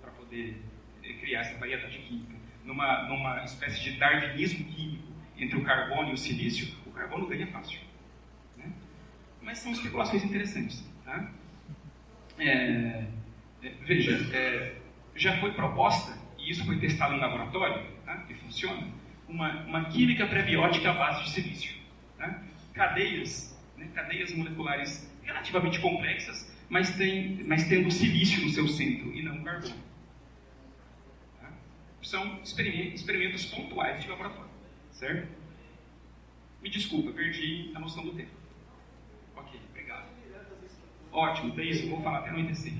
para poder criar essa variedade química. Numa espécie de darwinismo químico entre o carbono e o silício, o carbono ganha fácil. Né? Mas são especulações interessantes. Tá? Veja, já foi proposta, e isso foi testado em laboratório, tá? E funciona, uma química prebiótica à base de silício. Tá? Cadeias moleculares relativamente complexas, mas tendo silício no seu centro e não carbono. Tá? São experimentos pontuais de laboratório. Certo? Me desculpa, perdi a noção do tempo. Ok, obrigado. Ótimo, é isso, vou falar até anoitecer.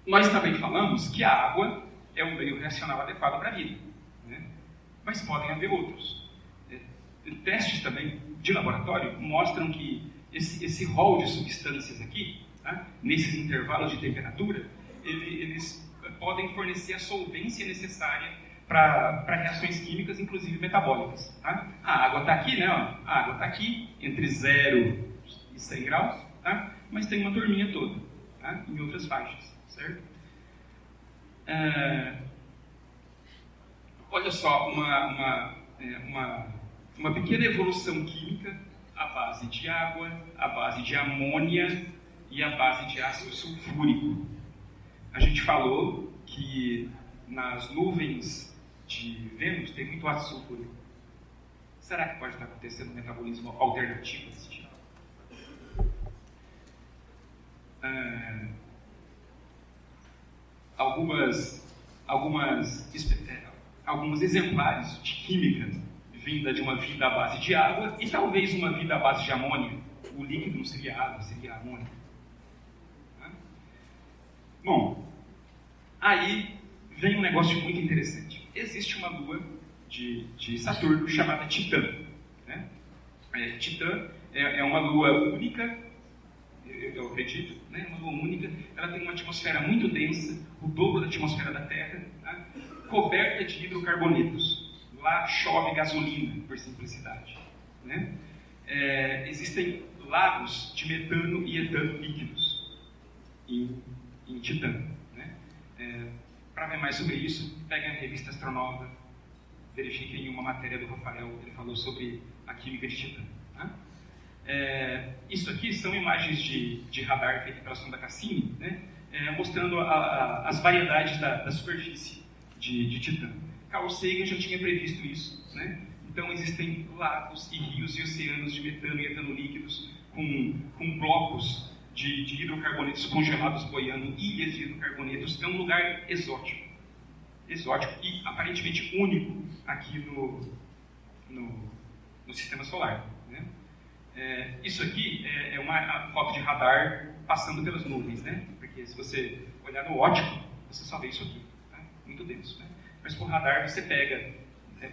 Nós também falamos que a água é um meio reacional adequado para a vida. Né? Mas podem haver outros. Testes também de laboratório mostram que esse rol de substâncias aqui, tá? Nesses intervalos de temperatura, eles podem fornecer a solvência necessária para reações químicas, inclusive metabólicas. Tá? A água está aqui, né? Ó, a água está aqui, entre 0 e 100 graus, tá? Mas tem uma turminha toda, tá? Em outras faixas, certo? Olha só, uma pequena evolução química à base de água, à base de amônia e à base de ácido sulfúrico. A gente falou que nas nuvens de Vênus tem muito ácido sulfúrico. Será que pode estar acontecendo um metabolismo alternativo desse tipo? Alguns exemplares de química vinda de uma vida à base de água e talvez uma vida à base de amônia. O líquido não seria água, seria amônia. Bom, aí vem um negócio muito interessante. Existe uma lua de Saturno chamada Titã. Né? Titã é uma lua única, eu acredito, né? Uma lua única. Ela tem uma atmosfera muito densa, o dobro da atmosfera da Terra, tá? Coberta de hidrocarbonetos. Lá chove gasolina, por simplicidade. Né? Existem lagos de metano e etano líquidos em Titã. Né? Para ver mais sobre isso, peguem a revista Astronova, verifiquem uma matéria do Rafael, ele falou sobre a química de Titã. Tá? Isso aqui são imagens de radar feito pela sonda Cassini, né? Mostrando as variedades da superfície de Titã. Carl Sagan já tinha previsto isso. Né? Então existem lagos e rios e oceanos de metano e etano líquidos com blocos de hidrocarbonetos congelados boiando, ilhas de hidrocarbonetos. É um lugar exótico e aparentemente único aqui no sistema solar. Né? Isso aqui é uma foto de radar passando pelas nuvens, né? Porque se você olhar no óptico, você só vê isso aqui, tá? Muito denso. Né? Mas por radar você pega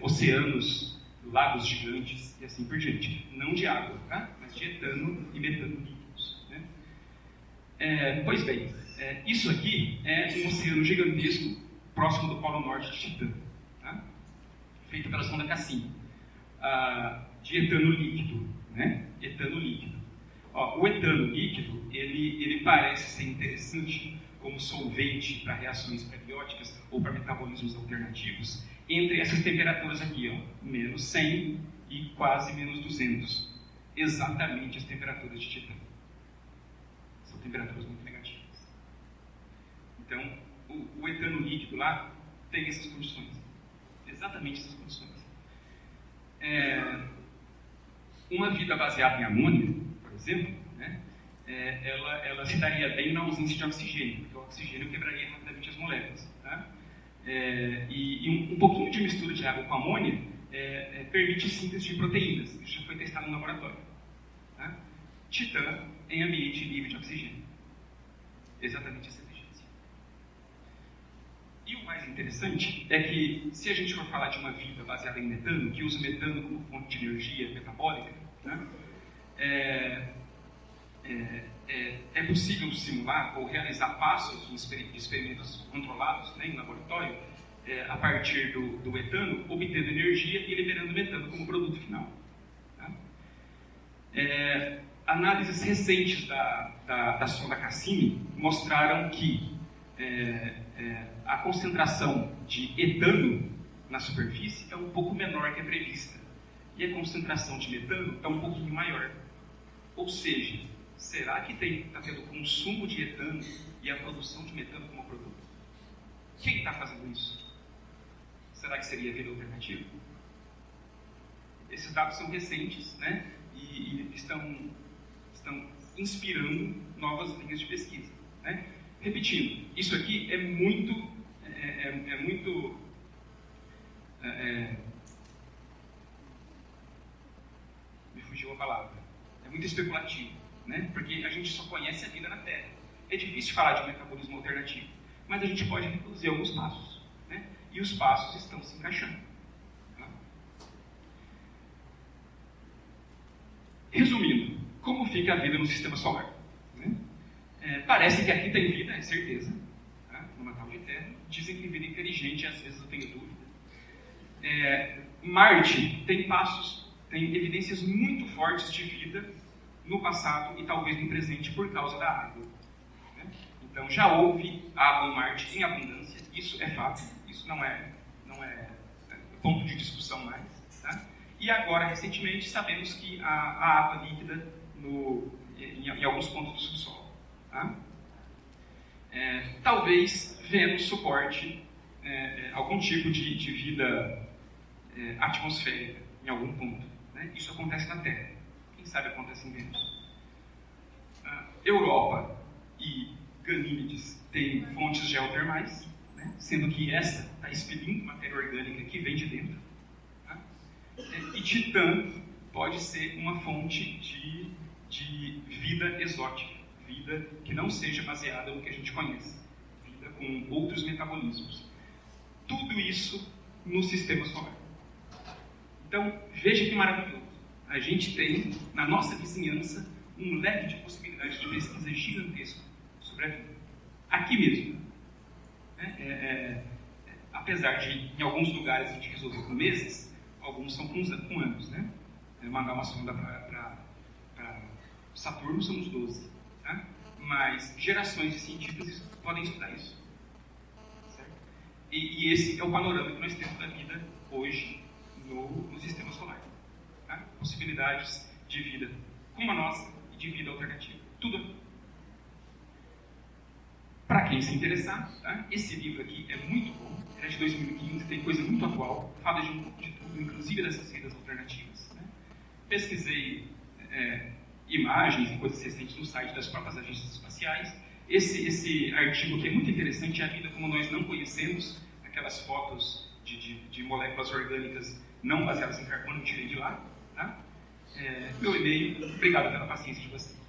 oceanos, lagos gigantes e assim por diante. Não de água, tá? Mas de etano e metano líquidos. Né? Pois bem, isso aqui é um oceano gigantesco próximo do Polo Norte de Titã, tá? Feito pela sonda Cassini, de etano líquido. Né? Etano líquido. O etano líquido, ele parece ser interessante como solvente para reações prebióticas ou para metabolismos alternativos entre essas temperaturas aqui, menos 100 e quase menos 200. Exatamente as temperaturas de Titã. São temperaturas muito negativas. Então, o etano líquido lá tem essas condições. Exatamente essas condições. Uma vida baseada em amônia, por exemplo, né, ela se daria bem na ausência de oxigênio, porque o oxigênio quebraria rapidamente as moléculas. Tá? E um pouquinho de mistura de água com amônia permite síntese de proteínas. Isso já foi testado no laboratório. Tá? Titã em ambiente livre de oxigênio. Exatamente essa eficiência. E o mais interessante é que, se a gente for falar de uma vida baseada em metano, que usa metano como fonte de energia metabólica, né, é possível simular ou realizar passos de experimentos controlados, né, em laboratório, a partir do etano, obtendo energia e liberando metano como produto final. Tá? Análises recentes da sonda Cassini mostraram que a concentração de etano na superfície é um pouco menor que a prevista e a concentração de metano é um pouquinho maior. Ou seja, será que está tendo consumo de etano e a produção de metano como produto? Quem está fazendo isso? Será que seria vida alternativa? Esses dados são recentes, né? E estão inspirando novas linhas de pesquisa. Né? Repetindo, isso aqui é muito me fugiu a palavra. É muito especulativo, né? Porque a gente só conhece a vida na Terra. É difícil falar de um metabolismo alternativo, mas a gente pode reproduzir alguns passos, né? E os passos estão se encaixando. Tá? Resumindo, como fica a vida no sistema solar? Né? Parece que aqui tem vida, é certeza, tá? Numa tal de Terra. Dizem que tem vida inteligente, às vezes eu tenho dúvida. Marte tem evidências muito fortes de vida no passado e talvez no presente por causa da água. Né? Então já houve água em Marte em abundância, isso é fato, isso não é ponto de discussão mais. Tá? E agora, recentemente, sabemos que há água líquida em alguns pontos do subsolo. Tá? Talvez Vênus suporte algum tipo de vida atmosférica em algum ponto. Né? Isso acontece na Terra. Quem sabe acontece em Vênus. Europa e Ganímedes têm fontes geotermais, né? Sendo que essa está expelindo matéria orgânica que vem de dentro. Tá? E Titã pode ser uma fonte de vida exótica, vida que não seja baseada no que a gente conhece, vida com outros metabolismos. Tudo isso no sistema solar. Então, veja que maravilhoso. A gente tem, na nossa vizinhança, um leque de possibilidades de pesquisa gigantesco sobre a vida. Aqui mesmo. Apesar de, em alguns lugares, a gente resolver com meses, alguns são com anos. Né? Mandar uma sonda para Saturno são uns 12. Tá? Mas gerações de cientistas podem estudar isso. Certo? E esse é o panorama que nós temos da vida hoje no sistema solar. Tá? Possibilidades de vida como a nossa e de vida alternativa. Tudo. Para quem se interessar, tá? Esse livro aqui é muito bom. Ele é de 2015, tem coisa muito atual. Fala de um pouco de tudo, inclusive dessas vidas alternativas. Né? Pesquisei imagens e coisas recentes no site das próprias agências espaciais. Esse artigo aqui é muito interessante. É a vida como nós não conhecemos. Aquelas fotos de moléculas orgânicas não baseadas em carbono, eu tirei de lá. Tá? Meu e-mail, obrigado pela paciência de vocês.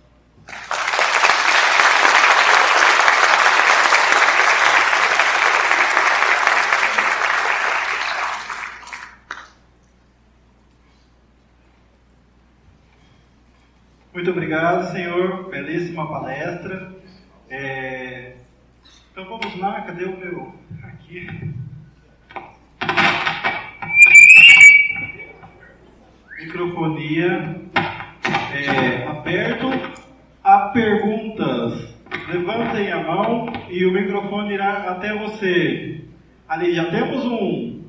Muito obrigado, senhor. Belíssima palestra. Então vamos lá, cadê o meu? Aqui. Microfonia aberto a perguntas. Levantem a mão e o microfone irá até você. Ali, já temos um.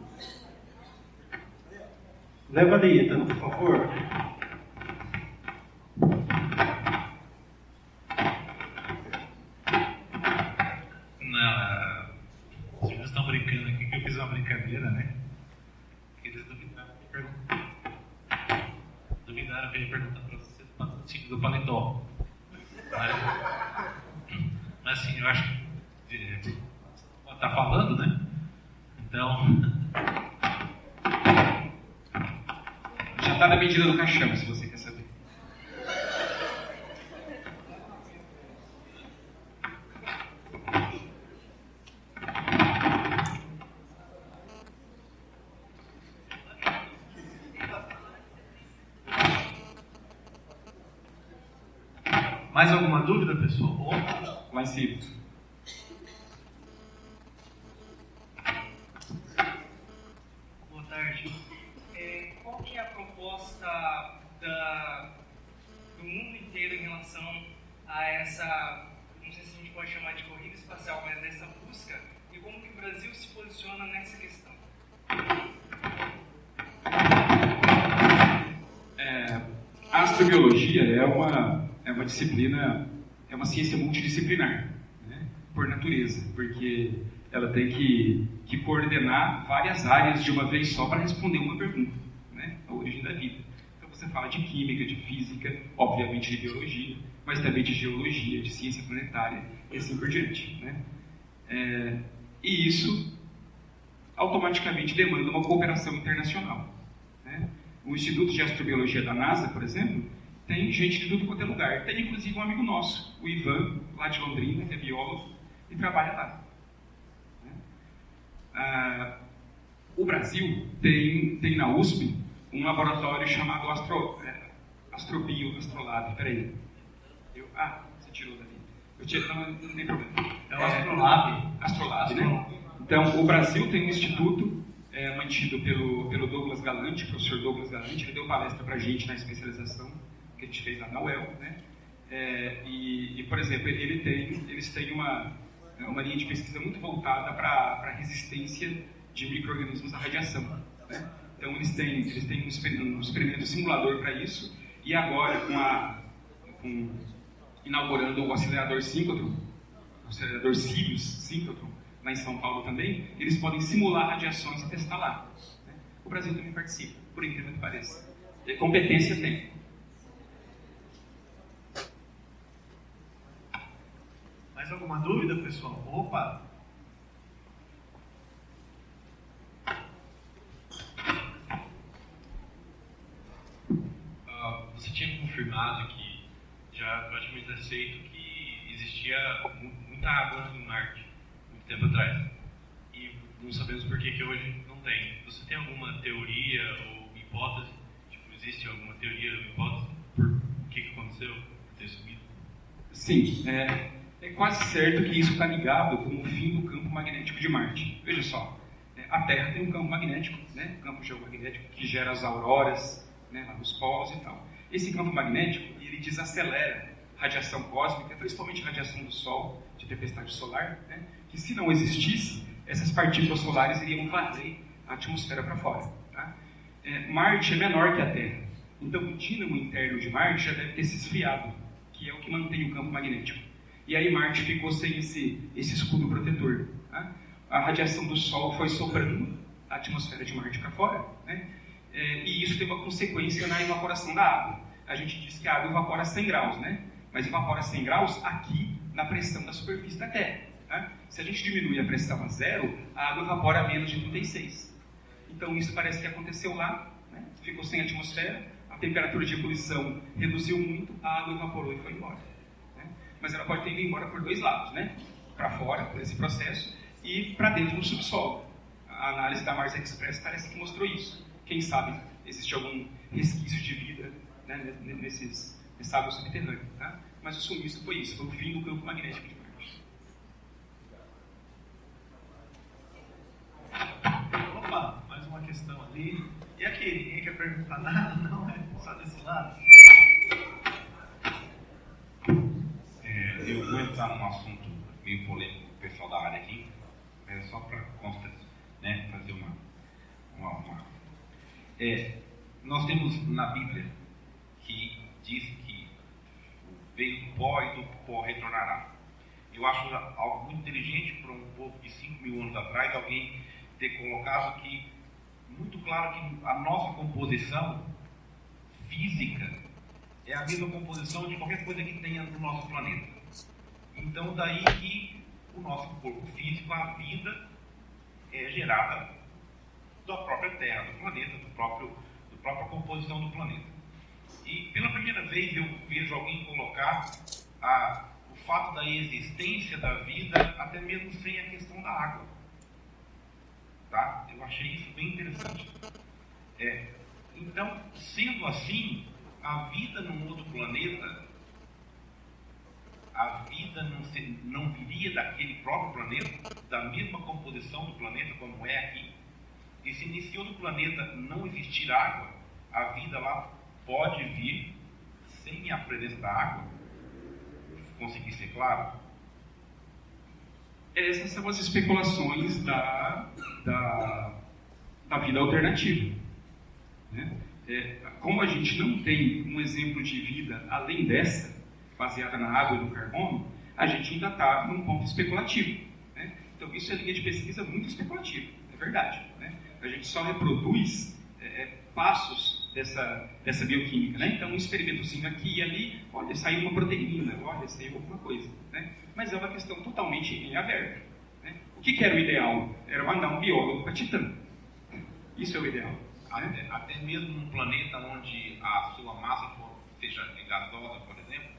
Leva ali, então, por favor. Não, os senhores estão brincando aqui que eu fiz uma brincadeira, né? Eles duvidaram que eu ia perguntar para você do patrocínio do paletó. Mas assim, eu acho que tá falando, né? Então. Já está na medida do caixão, se você quer saber. Mais alguma dúvida, pessoal? Opa. Lá em cima. Boa tarde. Qual que é a proposta do mundo inteiro em relação a essa, não sei se a gente pode chamar de corrida espacial, mas dessa busca, e como que o Brasil se posiciona nessa questão? A astrobiologia é uma disciplina, é uma ciência multidisciplinar, né, por natureza, porque ela tem que coordenar várias áreas de uma vez só para responder uma pergunta, né, a origem da vida. Então você fala de química, de física, obviamente de biologia, mas também de geologia, de ciência planetária e assim por diante, né? E isso automaticamente demanda uma cooperação internacional, né? O Instituto de Astrobiologia da NASA, por exemplo, tem gente de tudo quanto é lugar. Tem inclusive um amigo nosso, o Ivan, lá de Londrina, que é biólogo e trabalha lá. O Brasil tem na USP um laboratório chamado Astrolab. Peraí. Você tirou dali. Não tem problema. É o Astrolab. Astrolab, né? Então, o Brasil tem um instituto mantido pelo Douglas Galante, professor Douglas Galante. Ele deu palestra para a gente na especialização que a gente fez lá na UEL, né? Por exemplo, eles têm uma linha de pesquisa muito voltada para a resistência de micro-organismos à radiação, né? Então, eles têm um experimento simulador para isso, e agora, inaugurando o acelerador síncrotron, o acelerador Sirius síncrotron, lá em São Paulo também, eles podem simular radiações e testar lá, né? O Brasil também participa, por incrível que pareça. E competência tem. Mais alguma dúvida, pessoal? Opa! Você tinha confirmado que já praticamente aceito que existia muita água em Marte, muito tempo atrás. E não sabemos por que hoje não tem. Você tem alguma teoria ou hipótese? Tipo, existe alguma teoria ou hipótese por que aconteceu, por ter subido? Sim, é quase certo que isso está ligado com o fim do campo magnético de Marte. Veja só, a Terra tem um campo magnético, né, um campo geomagnético que gera as auroras, né, lá nos polos e tal. Esse campo magnético, ele desacelera radiação cósmica, principalmente radiação do Sol, de tempestade solar, né, que se não existisse, essas partículas solares iriam varrer a atmosfera para fora. Tá? Marte é menor que a Terra, então o dínamo interno de Marte já deve ter se esfriado, que é o que mantém o campo magnético. E aí Marte ficou sem esse escudo protetor. Tá? A radiação do Sol foi soprando a atmosfera de Marte para fora, né? E isso teve uma consequência na evaporação da água. A gente diz que a água evapora a 100 graus, né? Mas evapora a 100 graus aqui na pressão da superfície da Terra. Tá? Se a gente diminui a pressão a zero, a água evapora a menos de 36. Então isso parece que aconteceu lá, né? Ficou sem atmosfera, a temperatura de ebulição reduziu muito, a água evaporou e foi embora. Né? Mas ela pode ter ido embora por dois lados, né? Para fora, por esse processo, e para dentro do subsolo. A análise da Mars Express parece que mostrou isso. Quem sabe existe algum resquício de vida, né, nessa água subterrânea. Tá? Mas o sumiço foi isso, foi o fim do campo magnético de Marte. Opa, mais uma questão ali. E aqui, ninguém quer perguntar nada? Não, é só desse lado. Eu vou entrar num assunto meio polêmico com o pessoal da área aqui, mas é só para constar, né, fazer uma nós temos na Bíblia que diz que veio do pó e do pó retornará. Eu acho algo muito inteligente para um povo de 5.000 anos atrás, alguém ter colocado que, muito claro que a nossa composição física é a mesma composição de qualquer coisa que tenha no nosso planeta. Então, daí que o nosso corpo físico, a vida é gerada da própria Terra, do planeta, da própria composição do planeta. E pela primeira vez eu vejo alguém colocar o fato da existência da vida até mesmo sem a questão da água. Tá? Eu achei isso bem interessante. Então, sendo assim, a vida num outro planeta a vida não viria daquele próprio planeta, da mesma composição do planeta como é aqui? E se iniciou no planeta não existir água, a vida lá pode vir sem a presença da água? Conseguir ser claro? Essas são as especulações da vida alternativa, né? Como a gente não tem um exemplo de vida além dessa, baseada na água e no carbono, a gente ainda está num ponto especulativo, né? Então isso é linha de pesquisa muito especulativa, é verdade, né? A gente só reproduz passos dessa bioquímica, né? Então um experimentozinho aqui e ali, olha, saiu uma proteína, olha, saiu alguma coisa, né? Mas é uma questão totalmente em aberto, né? O que era o ideal? Era mandar um biólogo para Titã. Isso é o ideal. Até mesmo num planeta onde a sua massa seja gasosa, por exemplo?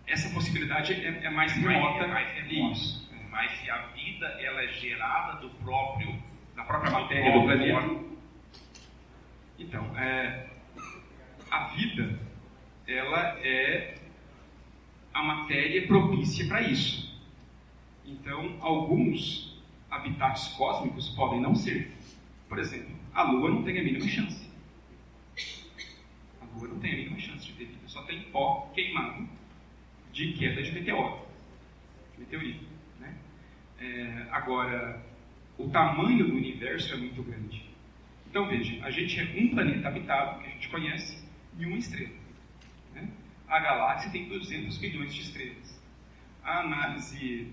Essa possibilidade é mais remota. Isso. Mas se a vida ela é gerada da própria matéria do planeta. Então, a vida, ela é a matéria propícia para isso. Então, alguns habitats cósmicos podem não ser. Por exemplo, a Lua não tem a mínima chance. A Lua não tem a mínima chance de ter vida. Só tem pó queimado de queda de meteorito, né? Agora, o tamanho do universo é muito grande. Então, veja, a gente é um planeta habitado, que a gente conhece, e uma estrela, né? A galáxia tem 200 bilhões de estrelas. A análise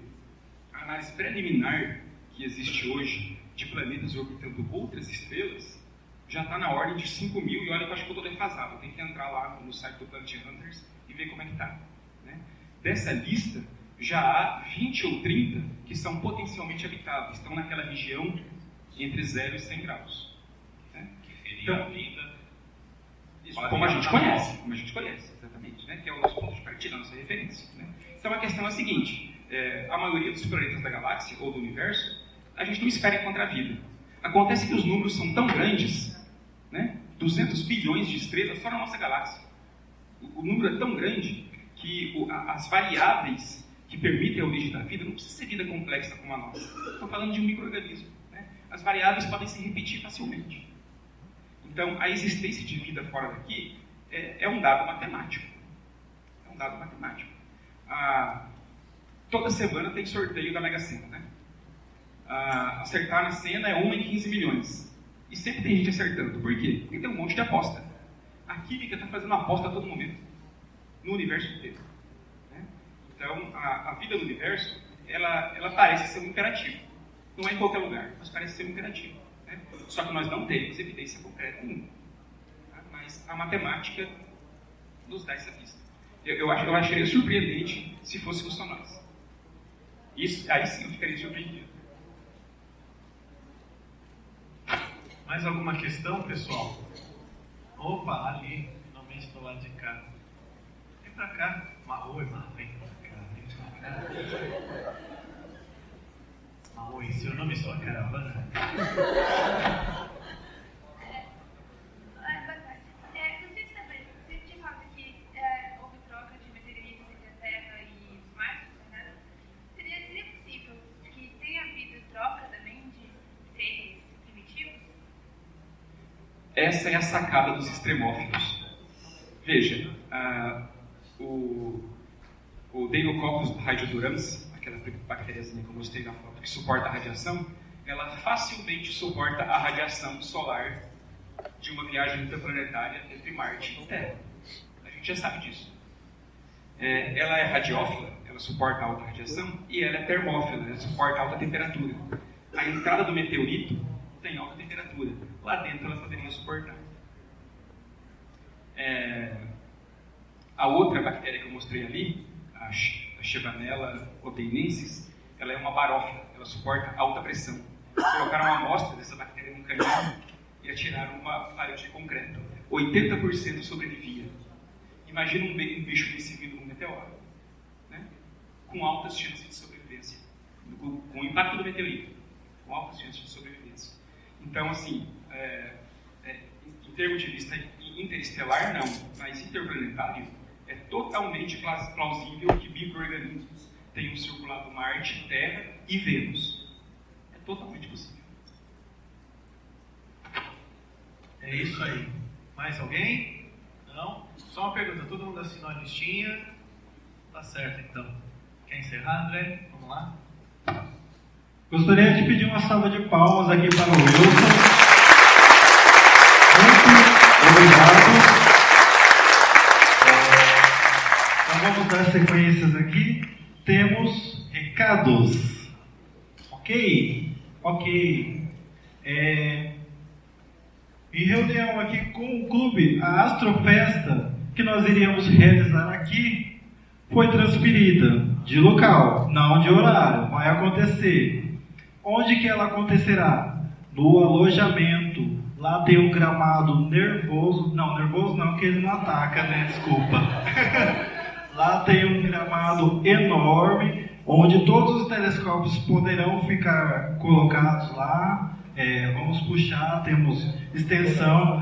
preliminar que existe hoje de planetas orbitando outras estrelas já está na ordem de 5 mil, e olha que eu acho que eu estou defasado. Tem que entrar lá no site do Planet Hunters e ver como é que está, né? Dessa lista, já há 20 ou 30 que são potencialmente habitáveis, estão naquela região entre 0 e 100 graus. Né? Que seria a vida... Isso, como a gente conhece, exatamente, né? Que é o nosso ponto de partida, a nossa referência, né? Então a questão é a seguinte, a maioria dos planetas da galáxia ou do universo, a gente não espera encontrar vida. Acontece que os números são tão grandes, né? 200 bilhões de estrelas só na nossa galáxia. O número é tão grande que as variáveis que permitem a origem da vida não precisa ser vida complexa como a nossa. Estou falando de um micro-organismo, né? As variáveis podem se repetir facilmente. Então, a existência de vida fora daqui é um dado matemático. É um dado matemático. Toda semana tem sorteio da Mega Sena, né? Acertar na cena é 1 em 15 milhões. E sempre tem gente acertando. Por quê? Porque tem um monte de aposta. A química está fazendo aposta a todo momento. No universo inteiro. Né? Então, a vida no universo, ela parece ser um imperativo. Não é em qualquer lugar, mas parece ser um imperativo. Né? Só que nós não temos evidência concreta nenhuma. Tá? Mas a matemática nos dá essa pista. Eu acharia surpreendente se fôssemos só nós. Aí sim eu ficaria surpreendido. Mais alguma questão, pessoal? Opa, ali, finalmente do lado de cá. Vem pra cá. Oi, vem pra cá, vem pra cá. Oi, seu nome é sua caravana? Você tinha falado que houve troca de meteoritos entre a Terra e Marte, né? Seria possível que tenha havido troca também de seres primitivos? Essa é a sacada dos extremófilos. Veja, o Deinococcus radiodurans, aquela bactériazinha que eu mostrei na foto, que suporta a radiação, ela facilmente suporta a radiação solar de uma viagem interplanetária entre Marte e Terra. A gente já sabe disso. Ela é radiófila, ela suporta alta radiação, e ela é termófila, ela suporta alta temperatura. A entrada do meteorito tem alta temperatura. Lá dentro ela poderia suportar. A outra bactéria que eu mostrei ali, a Shevanella odeinensis, ela é uma barófila, ela suporta alta pressão. Colocaram uma amostra dessa bactéria num canhão e atiraram uma parede de concreto. 80% sobrevivia. Imagina um bicho desse vindo num meteoro, né? Com altas chances de sobrevivência, com o impacto do meteorito, com altas chances de sobrevivência. Então, assim, em termos de vista interestelar, não, mas interplanetário, é totalmente plausível que micro-organismos tenham circulado Marte, Terra e Vênus. É totalmente possível. É isso aí. Mais alguém? Não? Só uma pergunta. Todo mundo assinou a listinha? Tá certo, então. Quer encerrar, André? Vamos lá? Gostaria de pedir uma salva de palmas aqui para o Wilson. Muito obrigado. Então vamos dar sequências aqui. Temos recados. Ok? Ok. Em reunião aqui com o clube, a Astrofesta que nós iríamos realizar aqui foi transferida de local, não de horário. Vai acontecer. Onde que ela acontecerá? No alojamento. Lá tem um gramado nervoso. Não, nervoso não, que ele não ataca, né? Desculpa. Lá tem um gramado enorme, onde todos os telescópios poderão ficar colocados lá. Vamos puxar, temos extensão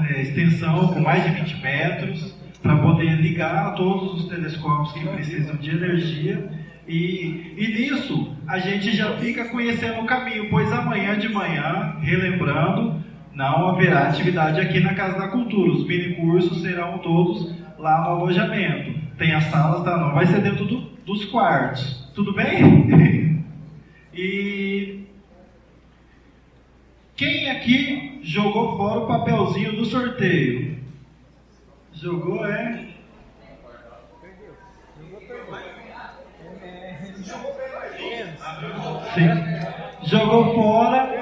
com mais de 20 metros, para poder ligar todos os telescópios que precisam de energia. E nisso a gente já fica conhecendo o caminho, pois amanhã de manhã, relembrando, não haverá atividade aqui na Casa da Cultura. Os minicursos serão todos lá no alojamento. Tem as salas, tá? Não vai ser dentro dos quartos. Tudo bem? E quem aqui jogou fora o papelzinho do sorteio? Jogou, Sim. Jogou fora